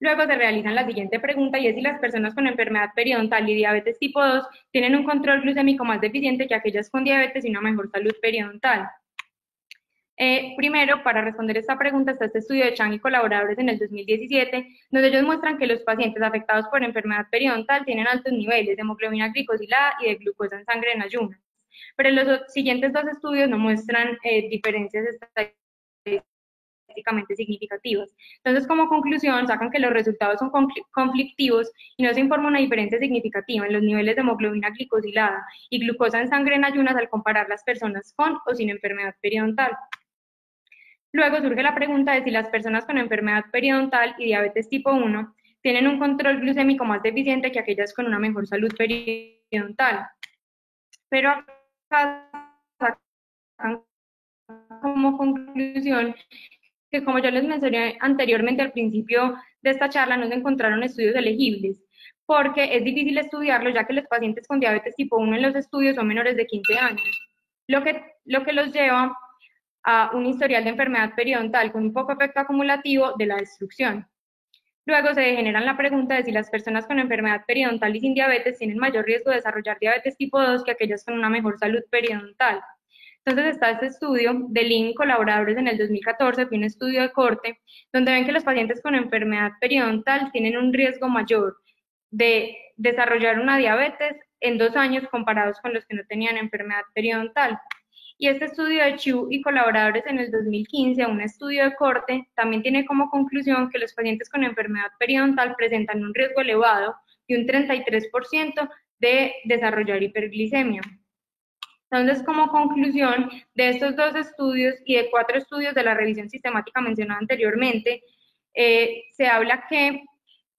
Luego se realizan la siguiente pregunta y es si las personas con enfermedad periodontal y diabetes tipo 2 tienen un control glucémico más deficiente que aquellas con diabetes y una mejor salud periodontal. Primero, para responder esta pregunta está este estudio de Chang y colaboradores en el 2017, donde ellos muestran que los pacientes afectados por enfermedad periodontal tienen altos niveles de hemoglobina glicosilada y de glucosa en sangre en ayunas. Pero los siguientes dos estudios no muestran diferencias estadísticamente significativas. Entonces, como conclusión, sacan que los resultados son conflictivos y no se informa una diferencia significativa en los niveles de hemoglobina glicosilada y glucosa en sangre en ayunas al comparar las personas con o sin enfermedad periodontal. Luego surge la pregunta de si las personas con enfermedad periodontal y diabetes tipo 1 tienen un control glucémico más deficiente que aquellas con una mejor salud periodontal. Pero acá sacan como conclusión que, como yo les mencioné anteriormente al principio de esta charla, no se encontraron estudios elegibles, porque es difícil estudiarlo, ya que los pacientes con diabetes tipo 1 en los estudios son menores de 15 años, lo que los lleva a un historial de enfermedad periodontal con un poco efecto acumulativo de la destrucción. Luego se generan la pregunta de si las personas con enfermedad periodontal y sin diabetes tienen mayor riesgo de desarrollar diabetes tipo 2 que aquellas con una mejor salud periodontal. Entonces está este estudio de Lin y colaboradores en el 2014, fue un estudio de corte, donde ven que los pacientes con enfermedad periodontal tienen un riesgo mayor de desarrollar una diabetes en 2 años comparados con los que no tenían enfermedad periodontal. Y este estudio de Chu y colaboradores en el 2015, un estudio de corte, también tiene como conclusión que los pacientes con enfermedad periodontal presentan un riesgo elevado de un 33% de desarrollar hiperglicemia. Entonces, como conclusión de estos dos estudios y de 4 estudios de la revisión sistemática mencionada anteriormente, se habla que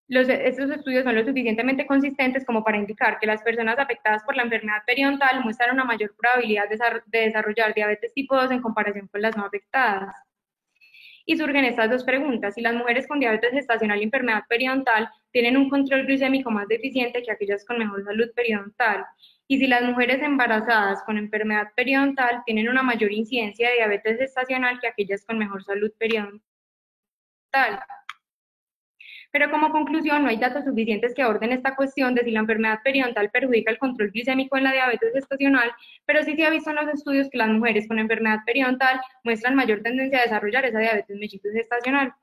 estos estudios son lo suficientemente consistentes como para indicar que las personas afectadas por la enfermedad periodontal muestran una mayor probabilidad de desarrollar diabetes tipo 2 en comparación con las no afectadas. Y surgen estas dos preguntas: si las mujeres con diabetes gestacional y enfermedad periodontal tienen un control glucémico más deficiente que aquellas con mejor salud periodontal, y si las mujeres embarazadas con enfermedad periodontal tienen una mayor incidencia de diabetes gestacional que aquellas con mejor salud periodontal. Pero como conclusión, no hay datos suficientes que aborden esta cuestión de si la enfermedad periodontal perjudica el control glicémico en la diabetes gestacional, pero sí se ha visto en los estudios que las mujeres con enfermedad periodontal muestran mayor tendencia a desarrollar esa diabetes mellitus gestacional.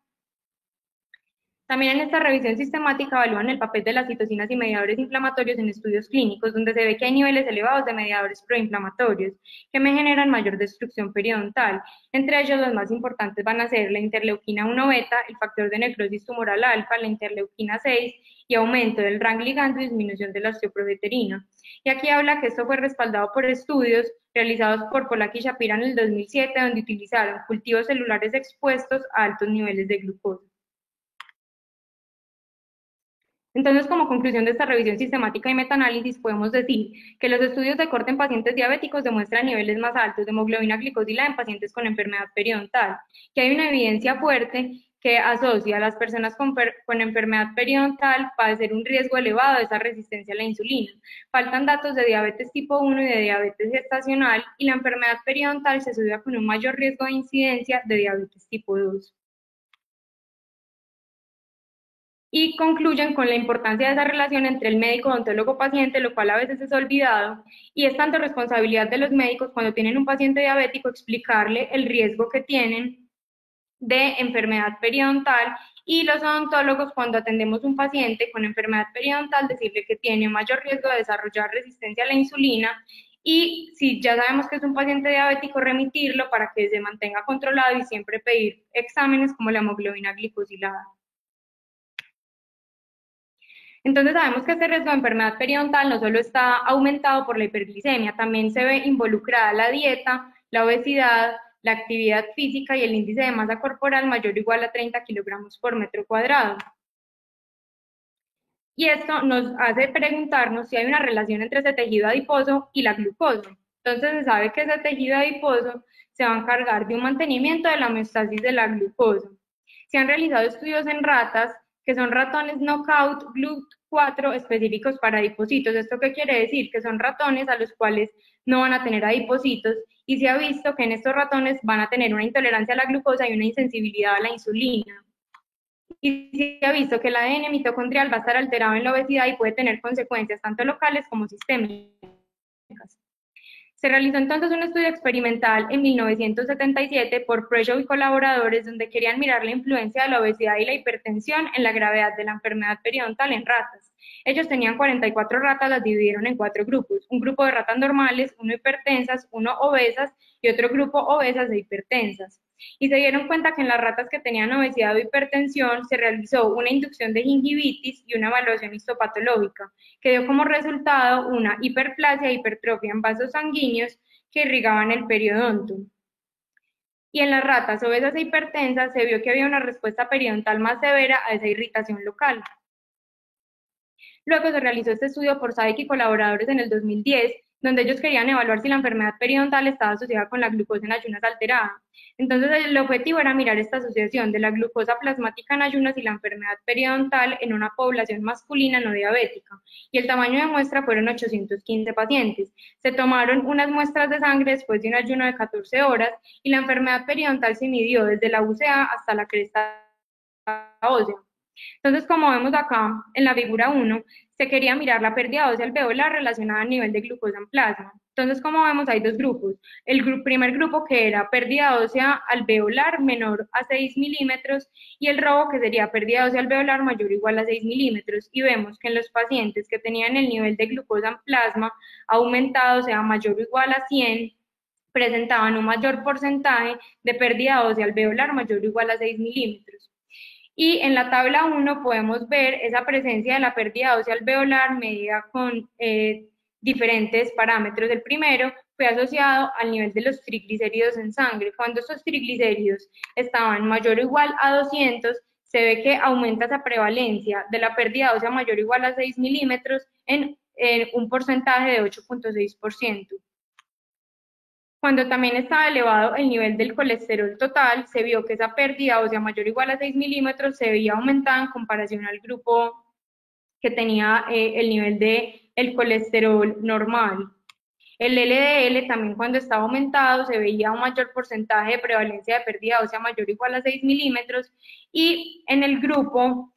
También en esta revisión sistemática evalúan el papel de las citocinas y mediadores inflamatorios en estudios clínicos, donde se ve que hay niveles elevados de mediadores proinflamatorios que me generan mayor destrucción periodontal. Entre ellos, los más importantes van a ser la interleuquina 1 beta, el factor de necrosis tumoral alfa, la interleuquina 6 y aumento del RANG ligando y disminución de la osteoprogesterina. Y aquí habla que esto fue respaldado por estudios realizados por Polak y Shapira en el 2007, donde utilizaron cultivos celulares expuestos a altos niveles de glucosa. Entonces, como conclusión de esta revisión sistemática y metaanálisis, podemos decir que los estudios de corte en pacientes diabéticos demuestran niveles más altos de hemoglobina glicosilada en pacientes con enfermedad periodontal, que hay una evidencia fuerte que asocia a las personas con enfermedad periodontal padecer un riesgo elevado de esa resistencia a la insulina. Faltan datos de diabetes tipo 1 y de diabetes gestacional, y la enfermedad periodontal se asocia con un mayor riesgo de incidencia de diabetes tipo 2. Y concluyen con la importancia de esa relación entre el médico odontólogo-paciente, lo cual a veces es olvidado, y es tanto responsabilidad de los médicos cuando tienen un paciente diabético explicarle el riesgo que tienen de enfermedad periodontal, y los odontólogos, cuando atendemos un paciente con enfermedad periodontal, decirle que tiene mayor riesgo de desarrollar resistencia a la insulina, y si ya sabemos que es un paciente diabético, remitirlo para que se mantenga controlado y siempre pedir exámenes como la hemoglobina glicosilada. Entonces sabemos que este riesgo de enfermedad periodontal no solo está aumentado por la hiperglicemia, también se ve involucrada la dieta, la obesidad, la actividad física y el índice de masa corporal mayor o igual a 30 kilogramos por metro cuadrado. Y esto nos hace preguntarnos si hay una relación entre ese tejido adiposo y la glucosa. Entonces se sabe que ese tejido adiposo se va a encargar de un mantenimiento de la homeostasis de la glucosa. Se han realizado estudios en ratas, que son ratones knockout GLUT4 específicos para adipocitos. ¿Esto qué quiere decir? Que son ratones a los cuales no van a tener adipocitos, y se ha visto que en estos ratones van a tener una intolerancia a la glucosa y una insensibilidad a la insulina. Y se ha visto que el ADN mitocondrial va a estar alterado en la obesidad y puede tener consecuencias tanto locales como sistémicas. Se realizó entonces un estudio experimental en 1977 por Preshow y colaboradores, donde querían mirar la influencia de la obesidad y la hipertensión en la gravedad de la enfermedad periodontal en ratas. Ellos tenían 44 ratas, las dividieron en 4 grupos: un grupo de ratas normales, uno hipertensas, uno obesas y otro grupo obesas e hipertensas. Y se dieron cuenta que en las ratas que tenían obesidad o hipertensión se realizó una inducción de gingivitis y una evaluación histopatológica, que dio como resultado una hiperplasia e hipertrofia en vasos sanguíneos que irrigaban el periodonto. Y en las ratas obesas e hipertensas se vio que había una respuesta periodontal más severa a esa irritación local. Luego se realizó este estudio por Sadek y colaboradores en el 2010, donde ellos querían evaluar si la enfermedad periodontal estaba asociada con la glucosa en ayunas alterada. Entonces el objetivo era mirar esta asociación de la glucosa plasmática en ayunas y la enfermedad periodontal en una población masculina no diabética. Y el tamaño de muestra fueron 815 pacientes. Se tomaron unas muestras de sangre después de un ayuno de 14 horas y la enfermedad periodontal se midió desde la UCA hasta la cresta ósea. Entonces, como vemos acá en la figura 1, se quería mirar la pérdida ósea alveolar relacionada al nivel de glucosa en plasma. Entonces, como vemos, hay dos grupos. El primer grupo, que era pérdida ósea alveolar menor a 6 milímetros, y el robo, que sería pérdida ósea alveolar mayor o igual a 6 milímetros. Y vemos que en los pacientes que tenían el nivel de glucosa en plasma aumentado, o sea, mayor o igual a 100, presentaban un mayor porcentaje de pérdida ósea alveolar mayor o igual a 6 milímetros. Y en la tabla 1 podemos ver esa presencia de la pérdida ósea alveolar medida con diferentes parámetros. El primero fue asociado al nivel de los triglicéridos en sangre. Cuando estos triglicéridos estaban mayor o igual a 200, se ve que aumenta esa prevalencia de la pérdida ósea mayor o igual a 6 milímetros en un porcentaje de 8.6%. Cuando también estaba elevado el nivel del colesterol total, se vio que esa pérdida ósea mayor o igual a 6 milímetros se veía aumentada en comparación al grupo que tenía el nivel del colesterol normal. El LDL también, cuando estaba aumentado, se veía un mayor porcentaje de prevalencia de pérdida ósea mayor o igual a 6 milímetros, y en el grupo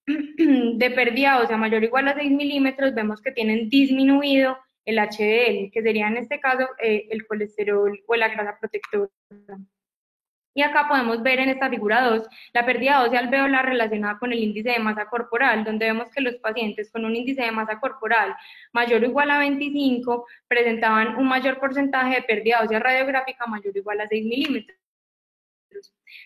de pérdida ósea mayor o igual a 6 milímetros vemos que tienen disminuido el HDL, que sería en este caso el colesterol o la grasa protectora. Y acá podemos ver en esta figura 2 la pérdida ósea alveolar relacionada con el índice de masa corporal, donde vemos que los pacientes con un índice de masa corporal mayor o igual a 25 presentaban un mayor porcentaje de pérdida ósea radiográfica mayor o igual a 6 milímetros.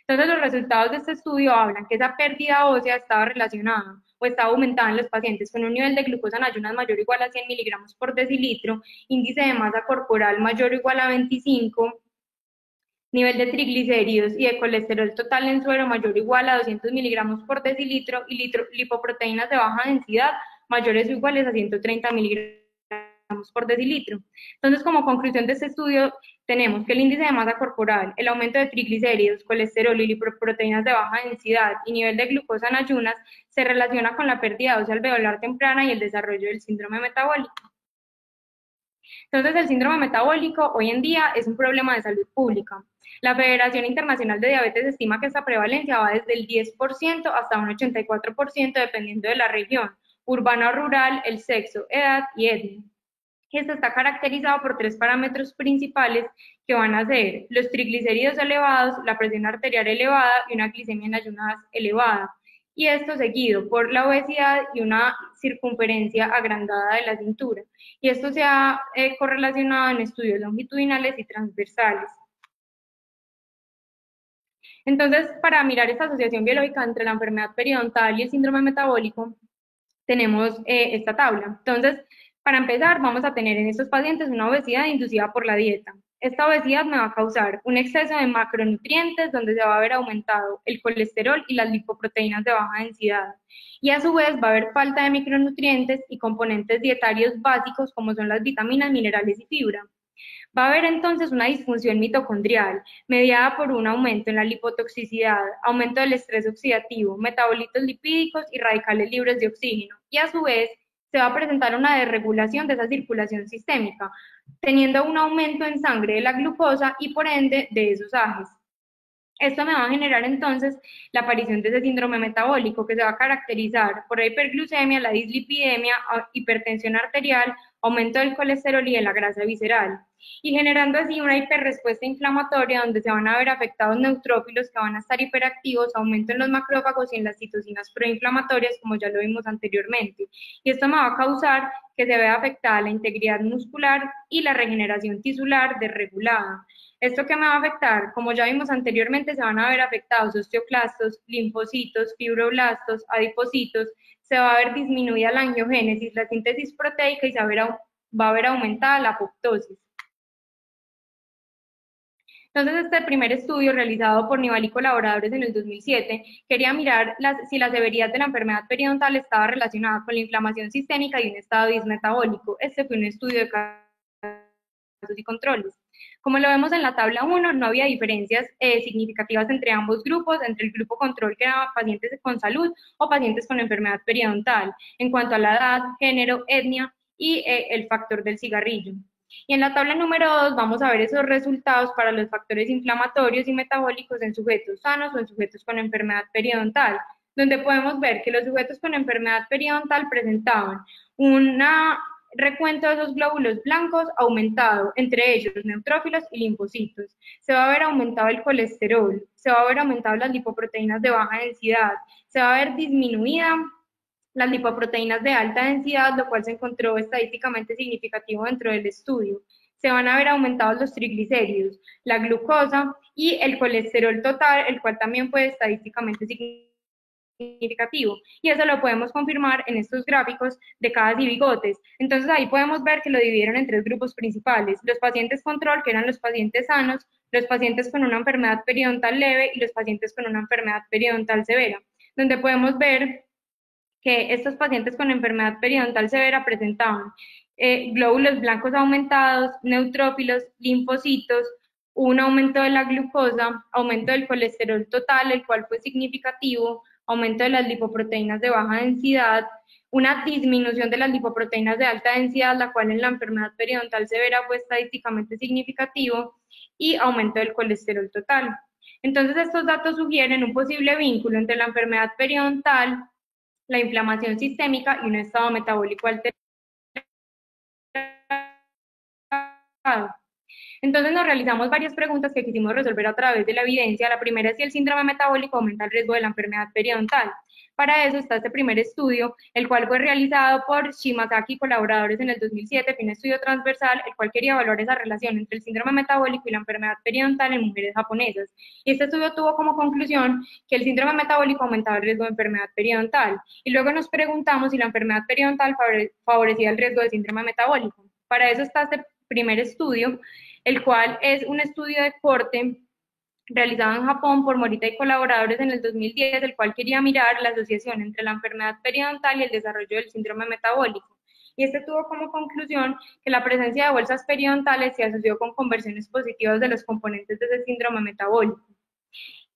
Entonces, los resultados de este estudio hablan que esa pérdida ósea estaba relacionada o estaba aumentada en los pacientes con un nivel de glucosa en ayunas mayor o igual a 100 miligramos por decilitro, índice de masa corporal mayor o igual a 25, nivel de triglicéridos y de colesterol total en suero mayor o igual a 200 miligramos por decilitro, y lipoproteínas de baja densidad mayores o iguales a 130 miligramos por decilitro. Entonces, como conclusión de este estudio, tenemos que el índice de masa corporal, el aumento de triglicéridos, colesterol y lipoproteínas de baja densidad y nivel de glucosa en ayunas se relaciona con la pérdida ósea alveolar temprana y el desarrollo del síndrome metabólico. Entonces, el síndrome metabólico hoy en día es un problema de salud pública. La Federación Internacional de Diabetes estima que esta prevalencia va desde el 10% hasta un 84% dependiendo de la región, urbana o rural, el sexo, edad y etnia. Esto está caracterizado por 3 parámetros principales que van a ser los triglicéridos elevados, la presión arterial elevada y una glicemia en ayunas elevada. Y esto seguido por la obesidad y una circunferencia agrandada de la cintura. Y esto se ha correlacionado en estudios longitudinales y transversales. Entonces, para mirar esta asociación biológica entre la enfermedad periodontal y el síndrome metabólico, tenemos esta tabla. Entonces, para empezar, vamos a tener en estos pacientes una obesidad inducida por la dieta. Esta obesidad me va a causar un exceso de macronutrientes donde se va a ver aumentado el colesterol y las lipoproteínas de baja densidad. Y a su vez va a haber falta de micronutrientes y componentes dietarios básicos como son las vitaminas, minerales y fibra. Va a haber entonces una disfunción mitocondrial mediada por un aumento en la lipotoxicidad, aumento del estrés oxidativo, metabolitos lipídicos y radicales libres de oxígeno. Y a su vez se va a presentar una desregulación de esa circulación sistémica, teniendo un aumento en sangre de la glucosa y por ende de esos AGEs. Esto me va a generar entonces la aparición de ese síndrome metabólico que se va a caracterizar por la hiperglucemia, la dislipidemia, hipertensión arterial, aumento del colesterol y de la grasa visceral, y generando así una hiperrespuesta inflamatoria donde se van a ver afectados neutrófilos que van a estar hiperactivos, aumento en los macrófagos y en las citocinas proinflamatorias, como ya lo vimos anteriormente. Y esto me va a causar que se vea afectada la integridad muscular y la regeneración tisular desregulada. ¿Esto qué me va a afectar? Como ya vimos anteriormente, se van a ver afectados osteoclastos, linfocitos, fibroblastos, adipocitos, se va a ver disminuida la angiogénesis, la síntesis proteica y va a ver aumentada la apoptosis. Entonces, este primer estudio realizado por Nival y colaboradores en el 2007 quería mirar si la severidad de la enfermedad periodontal estaba relacionada con la inflamación sistémica y un estado dismetabólico. Este fue un estudio de casos y controles. Como lo vemos en la tabla 1, no había diferencias significativas entre ambos grupos, entre el grupo control, que eran pacientes con salud o pacientes con enfermedad periodontal, en cuanto a la edad, género, etnia y el factor del cigarrillo. Y en la tabla número 2 vamos a ver esos resultados para los factores inflamatorios y metabólicos en sujetos sanos o en sujetos con enfermedad periodontal, donde podemos ver que los sujetos con enfermedad periodontal presentaban una recuento de esos glóbulos blancos aumentado, entre ellos neutrófilos y linfocitos. Se va a ver aumentado el colesterol, se va a ver aumentado las lipoproteínas de baja densidad, se va a ver disminuida las lipoproteínas de alta densidad, lo cual se encontró estadísticamente significativo dentro del estudio. Se van a ver aumentados los triglicéridos, la glucosa y el colesterol total, el cual también fue estadísticamente significativo. Y eso lo podemos confirmar en estos gráficos de caras y bigotes. Entonces ahí podemos ver que lo dividieron en tres grupos principales: los pacientes control, que eran los pacientes sanos, los pacientes con una enfermedad periodontal leve y los pacientes con una enfermedad periodontal severa, donde podemos ver que estos pacientes con enfermedad periodontal severa presentaban glóbulos blancos aumentados, neutrófilos, linfocitos, un aumento de la glucosa, aumento del colesterol total, el cual fue significativo, aumento de las lipoproteínas de baja densidad, una disminución de las lipoproteínas de alta densidad, la cual en la enfermedad periodontal severa fue estadísticamente significativo, y aumento del colesterol total. Entonces, estos datos sugieren un posible vínculo entre la enfermedad periodontal, la inflamación sistémica y un estado metabólico alterado. Entonces nos realizamos varias preguntas que quisimos resolver a través de la evidencia. La primera es si el síndrome metabólico aumenta el riesgo de la enfermedad periodontal. Para eso está este primer estudio, el cual fue realizado por Shimazaki y colaboradores en el 2007, fue un estudio transversal, el cual quería evaluar esa relación entre el síndrome metabólico y la enfermedad periodontal en mujeres japonesas. Y este estudio tuvo como conclusión que el síndrome metabólico aumentaba el riesgo de enfermedad periodontal. Y luego nos preguntamos si la enfermedad periodontal favorecía el riesgo de síndrome metabólico. Para eso está este primer estudio, el cual es un estudio de corte realizado en Japón por Morita y colaboradores en el 2010, el cual quería mirar la asociación entre la enfermedad periodontal y el desarrollo del síndrome metabólico. Y este tuvo como conclusión que la presencia de bolsas periodontales se asoció con conversiones positivas de los componentes de ese síndrome metabólico.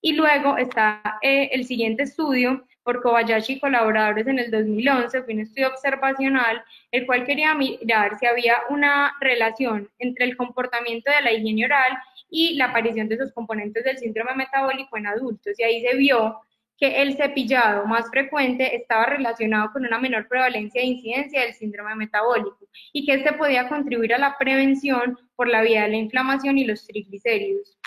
Y luego está el siguiente estudio por Kobayashi y colaboradores en el 2011, fue un estudio observacional, el cual quería mirar si había una relación entre el comportamiento de la higiene oral y la aparición de esos componentes del síndrome metabólico en adultos. Y ahí se vio que el cepillado más frecuente estaba relacionado con una menor prevalencia de incidencia del síndrome metabólico y que este podía contribuir a la prevención por la vía de la inflamación y los triglicéridos.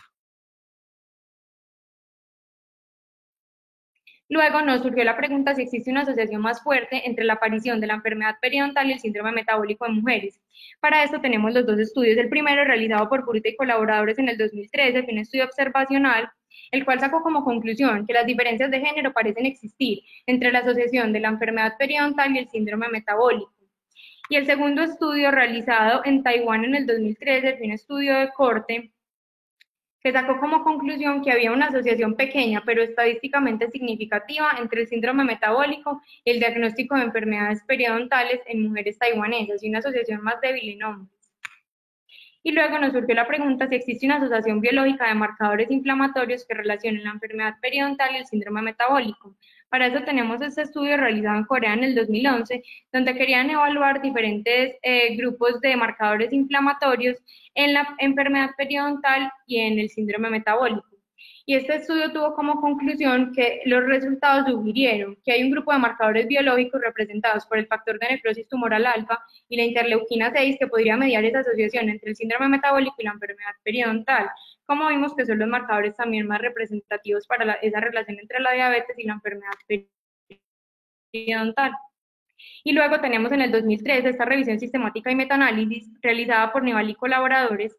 Luego nos surgió la pregunta si existe una asociación más fuerte entre la aparición de la enfermedad periodontal y el síndrome metabólico en mujeres. Para esto tenemos los dos estudios. El primero, realizado por Purita y colaboradores en el 2013, fue un estudio observacional, el cual sacó como conclusión que las diferencias de género parecen existir entre la asociación de la enfermedad periodontal y el síndrome metabólico. Y el segundo estudio, realizado en Taiwán en el 2013, fue un estudio de corte que sacó como conclusión que había una asociación pequeña pero estadísticamente significativa entre el síndrome metabólico y el diagnóstico de enfermedades periodontales en mujeres taiwanesas y una asociación más débil en hombres. Y luego nos surgió la pregunta si existe una asociación biológica de marcadores inflamatorios que relacionen la enfermedad periodontal y el síndrome metabólico. Para eso tenemos este estudio realizado en Corea en el 2011, donde querían evaluar diferentes grupos de marcadores inflamatorios en la enfermedad periodontal y en el síndrome metabólico. Y este estudio tuvo como conclusión que los resultados sugirieron que hay un grupo de marcadores biológicos representados por el factor de necrosis tumoral alfa y la interleuquina 6 que podría mediar esa asociación entre el síndrome metabólico y la enfermedad periodontal. Como vimos que son los marcadores también más representativos para esa relación entre la diabetes y la enfermedad periodontal. Y luego tenemos en el 2013 esta revisión sistemática y metaanálisis realizada por Nival y colaboradores,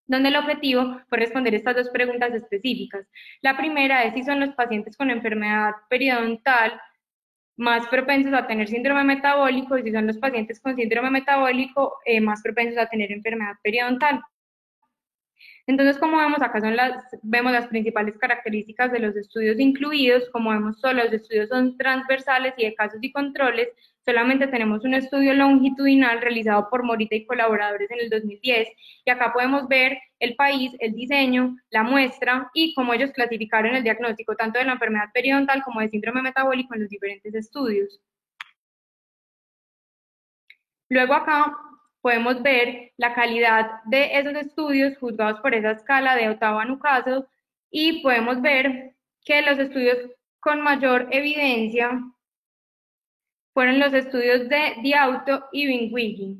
donde el objetivo fue responder estas dos preguntas específicas. La primera es si son los pacientes con enfermedad periodontal más propensos a tener síndrome metabólico y si son los pacientes con síndrome metabólico más propensos a tener enfermedad periodontal. Entonces, como vemos, acá vemos las principales características de los estudios incluidos. Como vemos, todos los estudios son transversales y de casos y controles. Solamente tenemos un estudio longitudinal realizado por Morita y colaboradores en el 2010. Y acá podemos ver el país, el diseño, la muestra y cómo ellos clasificaron el diagnóstico tanto de la enfermedad periodontal como de síndrome metabólico en los diferentes estudios. Luego acá podemos ver la calidad de esos estudios juzgados por esa escala de Ottawa-Newcastle y podemos ver que los estudios con mayor evidencia fueron los estudios de Diauto y Binwigi.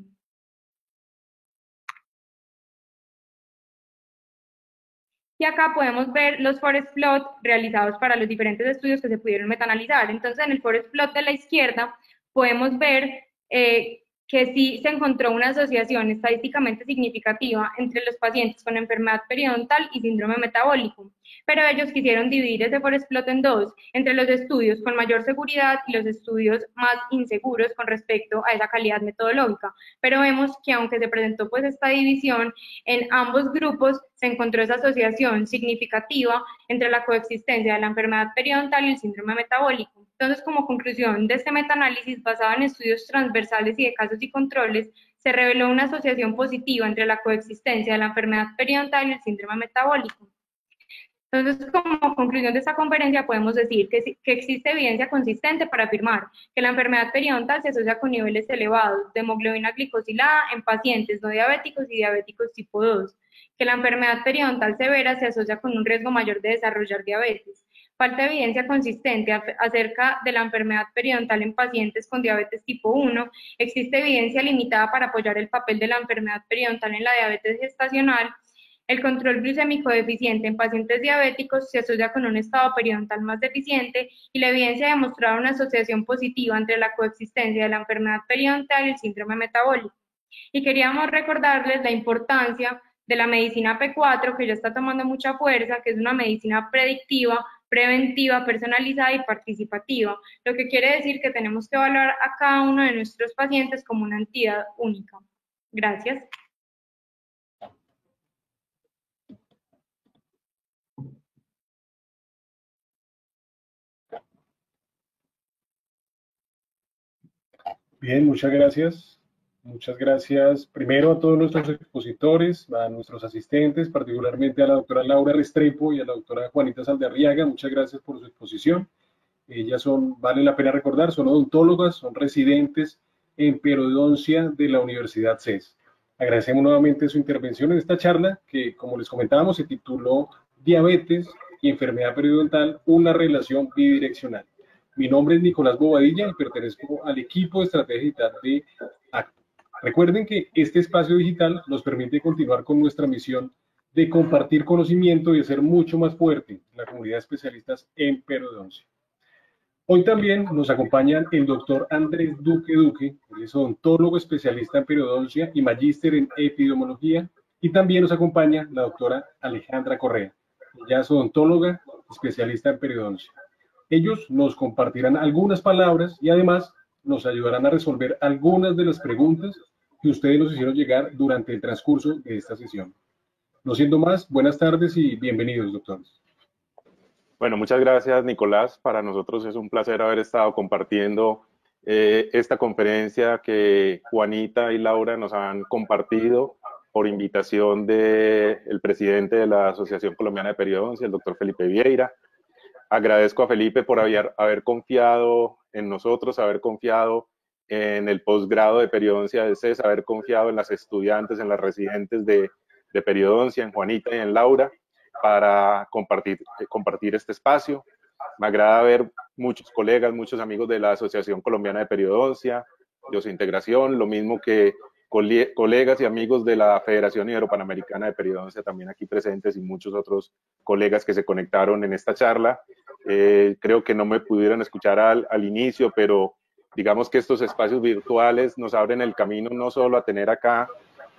Y acá podemos ver los forest plot realizados para los diferentes estudios que se pudieron metaanalizar. Entonces, en el forest plot de la izquierda podemos ver que sí se encontró una asociación estadísticamente significativa entre los pacientes con enfermedad periodontal y síndrome metabólico, pero ellos quisieron dividir ese forest plot en dos, entre los estudios con mayor seguridad y los estudios más inseguros con respecto a esa calidad metodológica, pero vemos que aunque se presentó pues esta división, en ambos grupos se encontró esa asociación significativa entre la coexistencia de la enfermedad periodontal y el síndrome metabólico. Entonces, como conclusión de este metaanálisis basado en estudios transversales y de casos y controles, se reveló una asociación positiva entre la coexistencia de la enfermedad periodontal y el síndrome metabólico. Entonces, como conclusión de esta conferencia, podemos decir que existe evidencia consistente para afirmar que la enfermedad periodontal se asocia con niveles elevados de hemoglobina glicosilada en pacientes no diabéticos y diabéticos tipo 2, que la enfermedad periodontal severa se asocia con un riesgo mayor de desarrollar diabetes. Falta evidencia consistente acerca de la enfermedad periodontal en pacientes con diabetes tipo 1. Existe evidencia limitada para apoyar el papel de la enfermedad periodontal en la diabetes gestacional. El control glucémico deficiente en pacientes diabéticos se asocia con un estado periodontal más deficiente y la evidencia ha demostrado una asociación positiva entre la coexistencia de la enfermedad periodontal y el síndrome metabólico. Y queríamos recordarles la importancia de la medicina P4, que ya está tomando mucha fuerza, que es una medicina predictiva, preventiva, personalizada y participativa, lo que quiere decir que tenemos que evaluar a cada uno de nuestros pacientes como una entidad única. Gracias. Bien, muchas gracias. Muchas gracias primero a todos nuestros expositores, a nuestros asistentes, particularmente a la doctora Laura Restrepo y a la doctora Juanita Saldarriaga. Muchas gracias por su exposición. Ellas vale la pena recordar, son odontólogas, son residentes en periodoncia de la Universidad CES. Agradecemos nuevamente su intervención en esta charla que, como les comentábamos, se tituló Diabetes y enfermedad periodontal, una relación bidireccional. Mi nombre es Nicolás Bobadilla y pertenezco al equipo de estrategia digital de ACTO. Recuerden que este espacio digital nos permite continuar con nuestra misión de compartir conocimiento y hacer mucho más fuerte la comunidad de especialistas en periodoncia. Hoy también nos acompaña el doctor Andrés Duque Duque, él es odontólogo especialista en periodoncia y magíster en epidemiología, y también nos acompaña la doctora Alejandra Correa, ella es odontóloga especialista en periodoncia. Ellos nos compartirán algunas palabras y además nos ayudarán a resolver algunas de las preguntas que ustedes nos hicieron llegar durante el transcurso de esta sesión. No siendo más, buenas tardes y bienvenidos, doctores. Bueno, muchas gracias, Nicolás. Para nosotros es un placer haber estado compartiendo esta conferencia que Juanita y Laura nos han compartido por invitación del presidente de la Asociación Colombiana de Periodoncia, el doctor Felipe Vieira. Agradezco a Felipe por haber confiado en nosotros, haber confiado en el posgrado de periodoncia del CES, haber confiado en las estudiantes, en las residentes de periodoncia, en Juanita y en Laura, para compartir este espacio. Me agrada ver muchos colegas, muchos amigos de la Asociación Colombiana de Periodoncia, de Integración, lo mismo que colegas y amigos de la Federación Ibero-Panamericana de Periodoncia también aquí presentes y muchos otros colegas que se conectaron en esta charla. Creo que no me pudieron escuchar al inicio, pero digamos que estos espacios virtuales nos abren el camino no solo a tener acá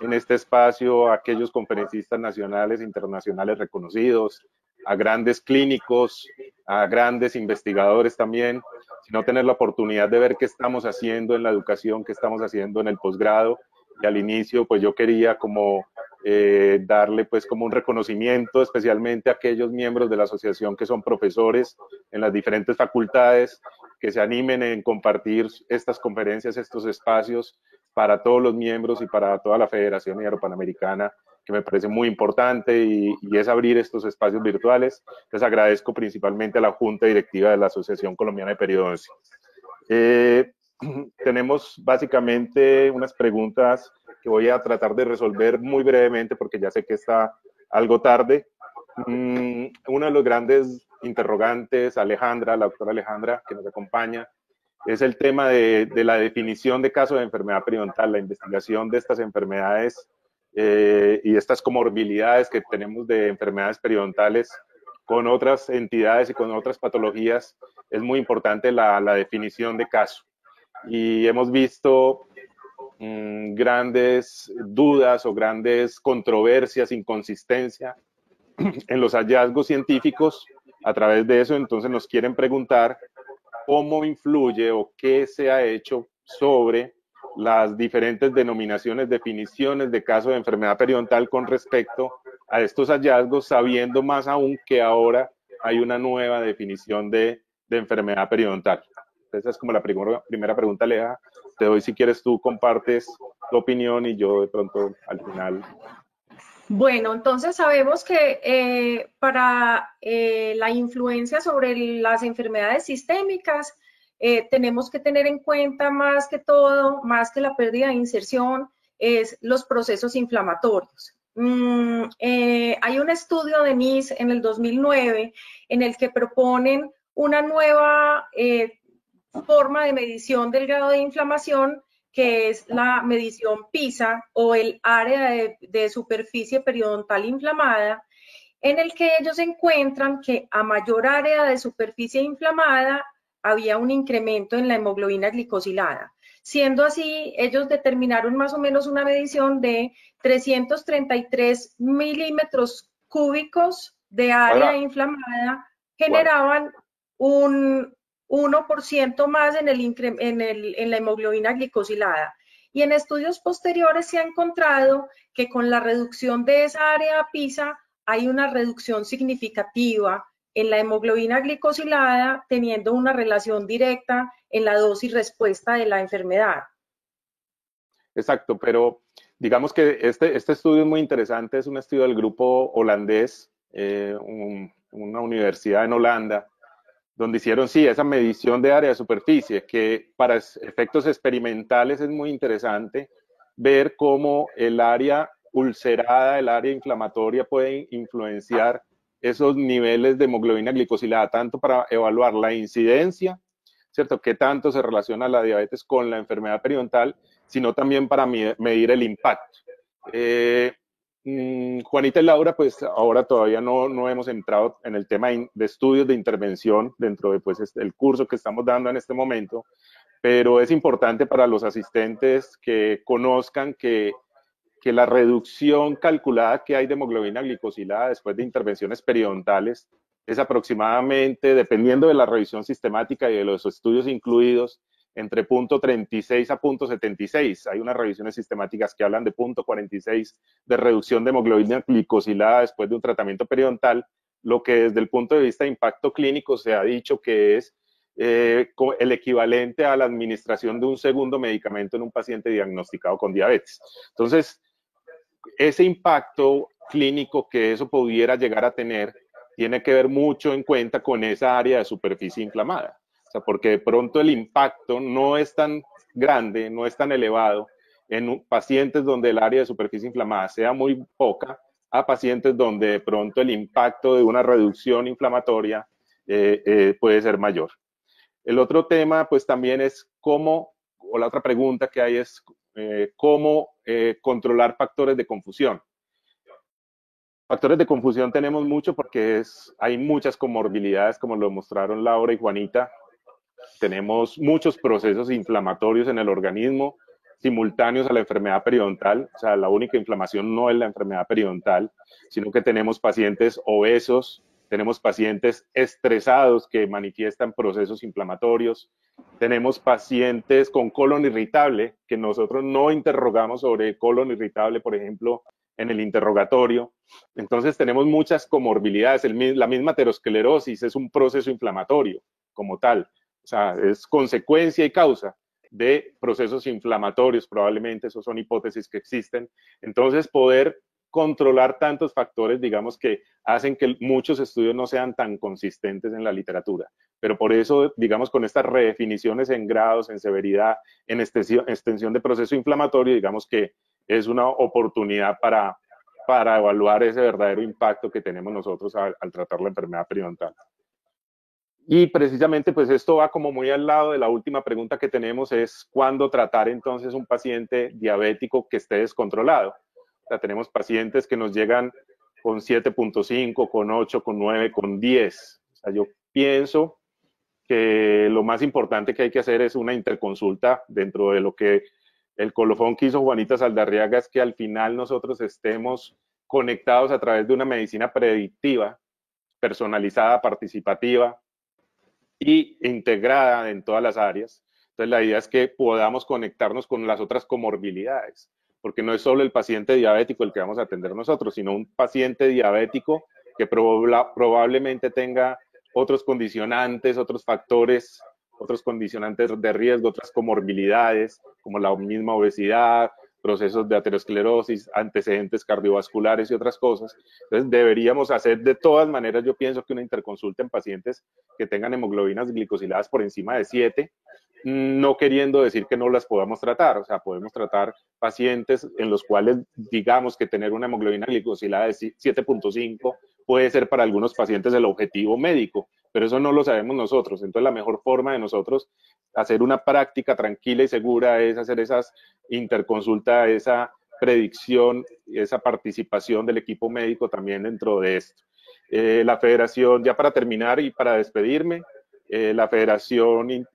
en este espacio a aquellos conferencistas nacionales e internacionales reconocidos, a grandes clínicos, a grandes investigadores también, sino tener la oportunidad de ver qué estamos haciendo en la educación, qué estamos haciendo en el posgrado. Y al inicio, pues yo quería como darle pues como un reconocimiento especialmente a aquellos miembros de la asociación que son profesores en las diferentes facultades, que se animen en compartir estas conferencias, estos espacios para todos los miembros y para toda la Federación Ibero-Panamericana, que me parece muy importante y es abrir estos espacios virtuales. Les agradezco principalmente a la Junta Directiva de la Asociación Colombiana de Periodoncia. Tenemos básicamente unas preguntas que voy a tratar de resolver muy brevemente porque ya sé que está algo tarde. Uno de los grandes interrogantes, Alejandra, la doctora Alejandra, que nos acompaña, es el tema de la definición de caso de enfermedad periodontal, la investigación de estas enfermedades y estas comorbilidades que tenemos de enfermedades periodontales con otras entidades y con otras patologías. Es muy importante la definición de caso. Y hemos visto grandes dudas o grandes controversias, inconsistencia en los hallazgos científicos. A través de eso, entonces nos quieren preguntar cómo influye o qué se ha hecho sobre las diferentes denominaciones, definiciones de caso de enfermedad periodontal con respecto a estos hallazgos, sabiendo más aún que ahora hay una nueva definición de enfermedad periodontal. Esa es como la primera pregunta, Aleja. Te doy, si quieres, tú compartes tu opinión y yo de pronto al final. Bueno, entonces sabemos que para la influencia sobre las enfermedades sistémicas tenemos que tener en cuenta más que todo, más que la pérdida de inserción, es los procesos inflamatorios. Hay un estudio de NICE en el 2009 en el que proponen una nueva forma de medición del grado de inflamación, que es la medición PISA o el área de superficie periodontal inflamada, en el que ellos encuentran que a mayor área de superficie inflamada había un incremento en la hemoglobina glicosilada. Siendo así, ellos determinaron más o menos una medición de 333 milímetros cúbicos de área inflamada, generaban un 1% más en la hemoglobina glicosilada. Y en estudios posteriores se ha encontrado que con la reducción de esa área PISA hay una reducción significativa en la hemoglobina glicosilada, teniendo una relación directa en la dosis respuesta de la enfermedad. Exacto, pero digamos que este estudio es muy interesante, es un estudio del grupo holandés, una universidad en Holanda, donde hicieron, sí, esa medición de área de superficie, que para efectos experimentales es muy interesante ver cómo el área ulcerada, el área inflamatoria puede influenciar esos niveles de hemoglobina glicosilada, tanto para evaluar la incidencia, ¿cierto? Qué tanto se relaciona la diabetes con la enfermedad periodontal, sino también para medir el impacto. Juanita y Laura, pues ahora todavía no hemos entrado en el tema de estudios de intervención dentro de pues, el curso que estamos dando en este momento, pero es importante para los asistentes que conozcan que la reducción calculada que hay de hemoglobina glicosilada después de intervenciones periodontales es aproximadamente, dependiendo de la revisión sistemática y de los estudios incluidos, entre 0.36 a 0.76. Hay unas revisiones sistemáticas que hablan de 0.46 de reducción de hemoglobina glicosilada después de un tratamiento periodontal, lo que desde el punto de vista de impacto clínico se ha dicho que es el equivalente a la administración de un segundo medicamento en un paciente diagnosticado con diabetes. Entonces, ese impacto clínico que eso pudiera llegar a tener tiene que ver mucho en cuenta con esa área de superficie inflamada. O sea, porque de pronto el impacto no es tan grande, no es tan elevado en pacientes donde el área de superficie inflamada sea muy poca, a pacientes donde de pronto el impacto de una reducción inflamatoria puede ser mayor. El otro tema, pues también es cómo, o la otra pregunta que hay es cómo controlar factores de confusión. Factores de confusión tenemos mucho porque hay muchas comorbilidades, como lo mostraron Laura y Juanita. Tenemos muchos procesos inflamatorios en el organismo simultáneos a la enfermedad periodontal. O sea, la única inflamación no es la enfermedad periodontal, sino que tenemos pacientes obesos, tenemos pacientes estresados que manifiestan procesos inflamatorios, tenemos pacientes con colon irritable, que nosotros no interrogamos sobre colon irritable, por ejemplo, en el interrogatorio. Entonces tenemos muchas comorbilidades. La misma aterosclerosis es un proceso inflamatorio como tal. O sea, es consecuencia y causa de procesos inflamatorios, probablemente, esos son hipótesis que existen. Entonces, poder controlar tantos factores, digamos, que hacen que muchos estudios no sean tan consistentes en la literatura. Pero por eso, digamos, con estas redefiniciones en grados, en severidad, en extensión de proceso inflamatorio, digamos que es una oportunidad para evaluar ese verdadero impacto que tenemos nosotros al tratar la enfermedad periodontal. Y precisamente, pues esto va como muy al lado de la última pregunta que tenemos, es cuándo tratar entonces un paciente diabético que esté descontrolado. O sea, tenemos pacientes que nos llegan con 7.5, con 8, con 9, con 10. O sea, yo pienso que lo más importante que hay que hacer es una interconsulta dentro de lo que el colofón que hizo Juanita Saldarriaga, es que al final nosotros estemos conectados a través de una medicina predictiva, personalizada, participativa y integrada en todas las áreas. Entonces la idea es que podamos conectarnos con las otras comorbilidades, porque no es solo el paciente diabético el que vamos a atender nosotros, sino un paciente diabético que probablemente tenga otros condicionantes, otros factores, otros condicionantes de riesgo, otras comorbilidades, como la misma obesidad, procesos de aterosclerosis, antecedentes cardiovasculares y otras cosas. Entonces deberíamos hacer de todas maneras, yo pienso que una interconsulta en pacientes que tengan hemoglobinas glicosiladas por encima de 7, no queriendo decir que no las podamos tratar. O sea, podemos tratar pacientes en los cuales digamos que tener una hemoglobina glicosilada de 7.5 puede ser para algunos pacientes el objetivo médico, pero eso no lo sabemos nosotros. Entonces la mejor forma de nosotros hacer una práctica tranquila y segura es hacer esas interconsultas, esa predicción, esa participación del equipo médico también dentro de esto. La federación, ya para terminar y para despedirme, la Federación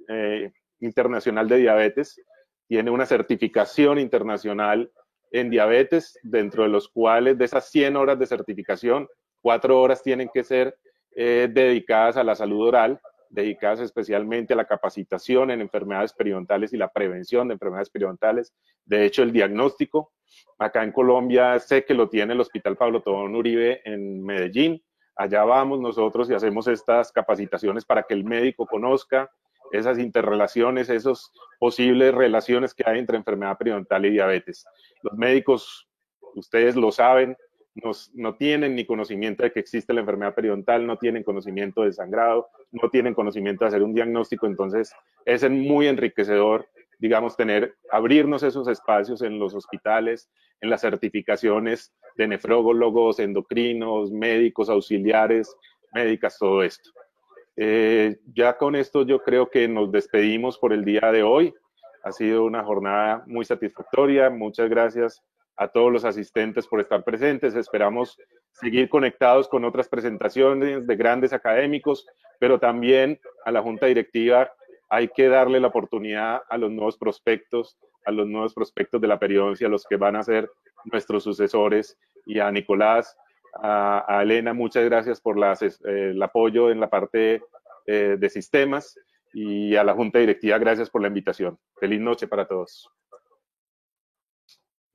Internacional de Diabetes tiene una certificación internacional en diabetes, dentro de los cuales de esas 100 horas de certificación, 4 horas tienen que ser dedicadas a la salud oral, dedicadas especialmente a la capacitación en enfermedades periodontales y la prevención de enfermedades periodontales. De hecho, el diagnóstico, acá en Colombia sé que lo tiene el Hospital Pablo Tobón Uribe en Medellín. Allá vamos nosotros y hacemos estas capacitaciones para que el médico conozca esas interrelaciones, esas posibles relaciones que hay entre enfermedad periodontal y diabetes. Los médicos, ustedes lo saben, no tienen ni conocimiento de que existe la enfermedad periodontal, no tienen conocimiento de sangrado, no tienen conocimiento de hacer un diagnóstico. Entonces es muy enriquecedor digamos, abrirnos esos espacios en los hospitales, en las certificaciones de nefrólogos, endocrinos, médicos, auxiliares, médicas, todo esto. Ya con esto yo creo que nos despedimos por el día de hoy. Ha sido una jornada muy satisfactoria. Muchas gracias a todos los asistentes por estar presentes. Esperamos seguir conectados con otras presentaciones de grandes académicos, pero también a la Junta Directiva hay que darle la oportunidad a los nuevos prospectos de la periodoncia, a los que van a ser nuestros sucesores, y a Nicolás, a Elena, muchas gracias por el apoyo en la parte de sistemas, y a la Junta Directiva, gracias por la invitación. Feliz noche para todos.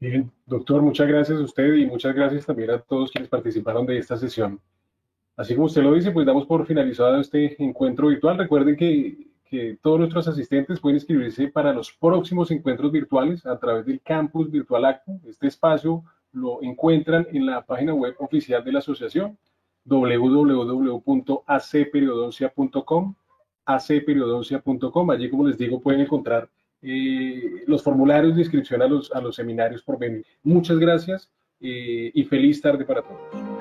Bien, doctor, muchas gracias a usted y muchas gracias también a todos quienes participaron de esta sesión. Así como usted lo dice, pues damos por finalizado este encuentro virtual. Recuerden que todos nuestros asistentes pueden inscribirse para los próximos encuentros virtuales a través del Campus Virtual Acto. Este espacio lo encuentran en la página web oficial de la asociación, www.acperiodoncia.com, acperiodoncia.com. Allí, como les digo, pueden encontrar los formularios de inscripción a los seminarios por venir. Muchas gracias y feliz tarde para todos.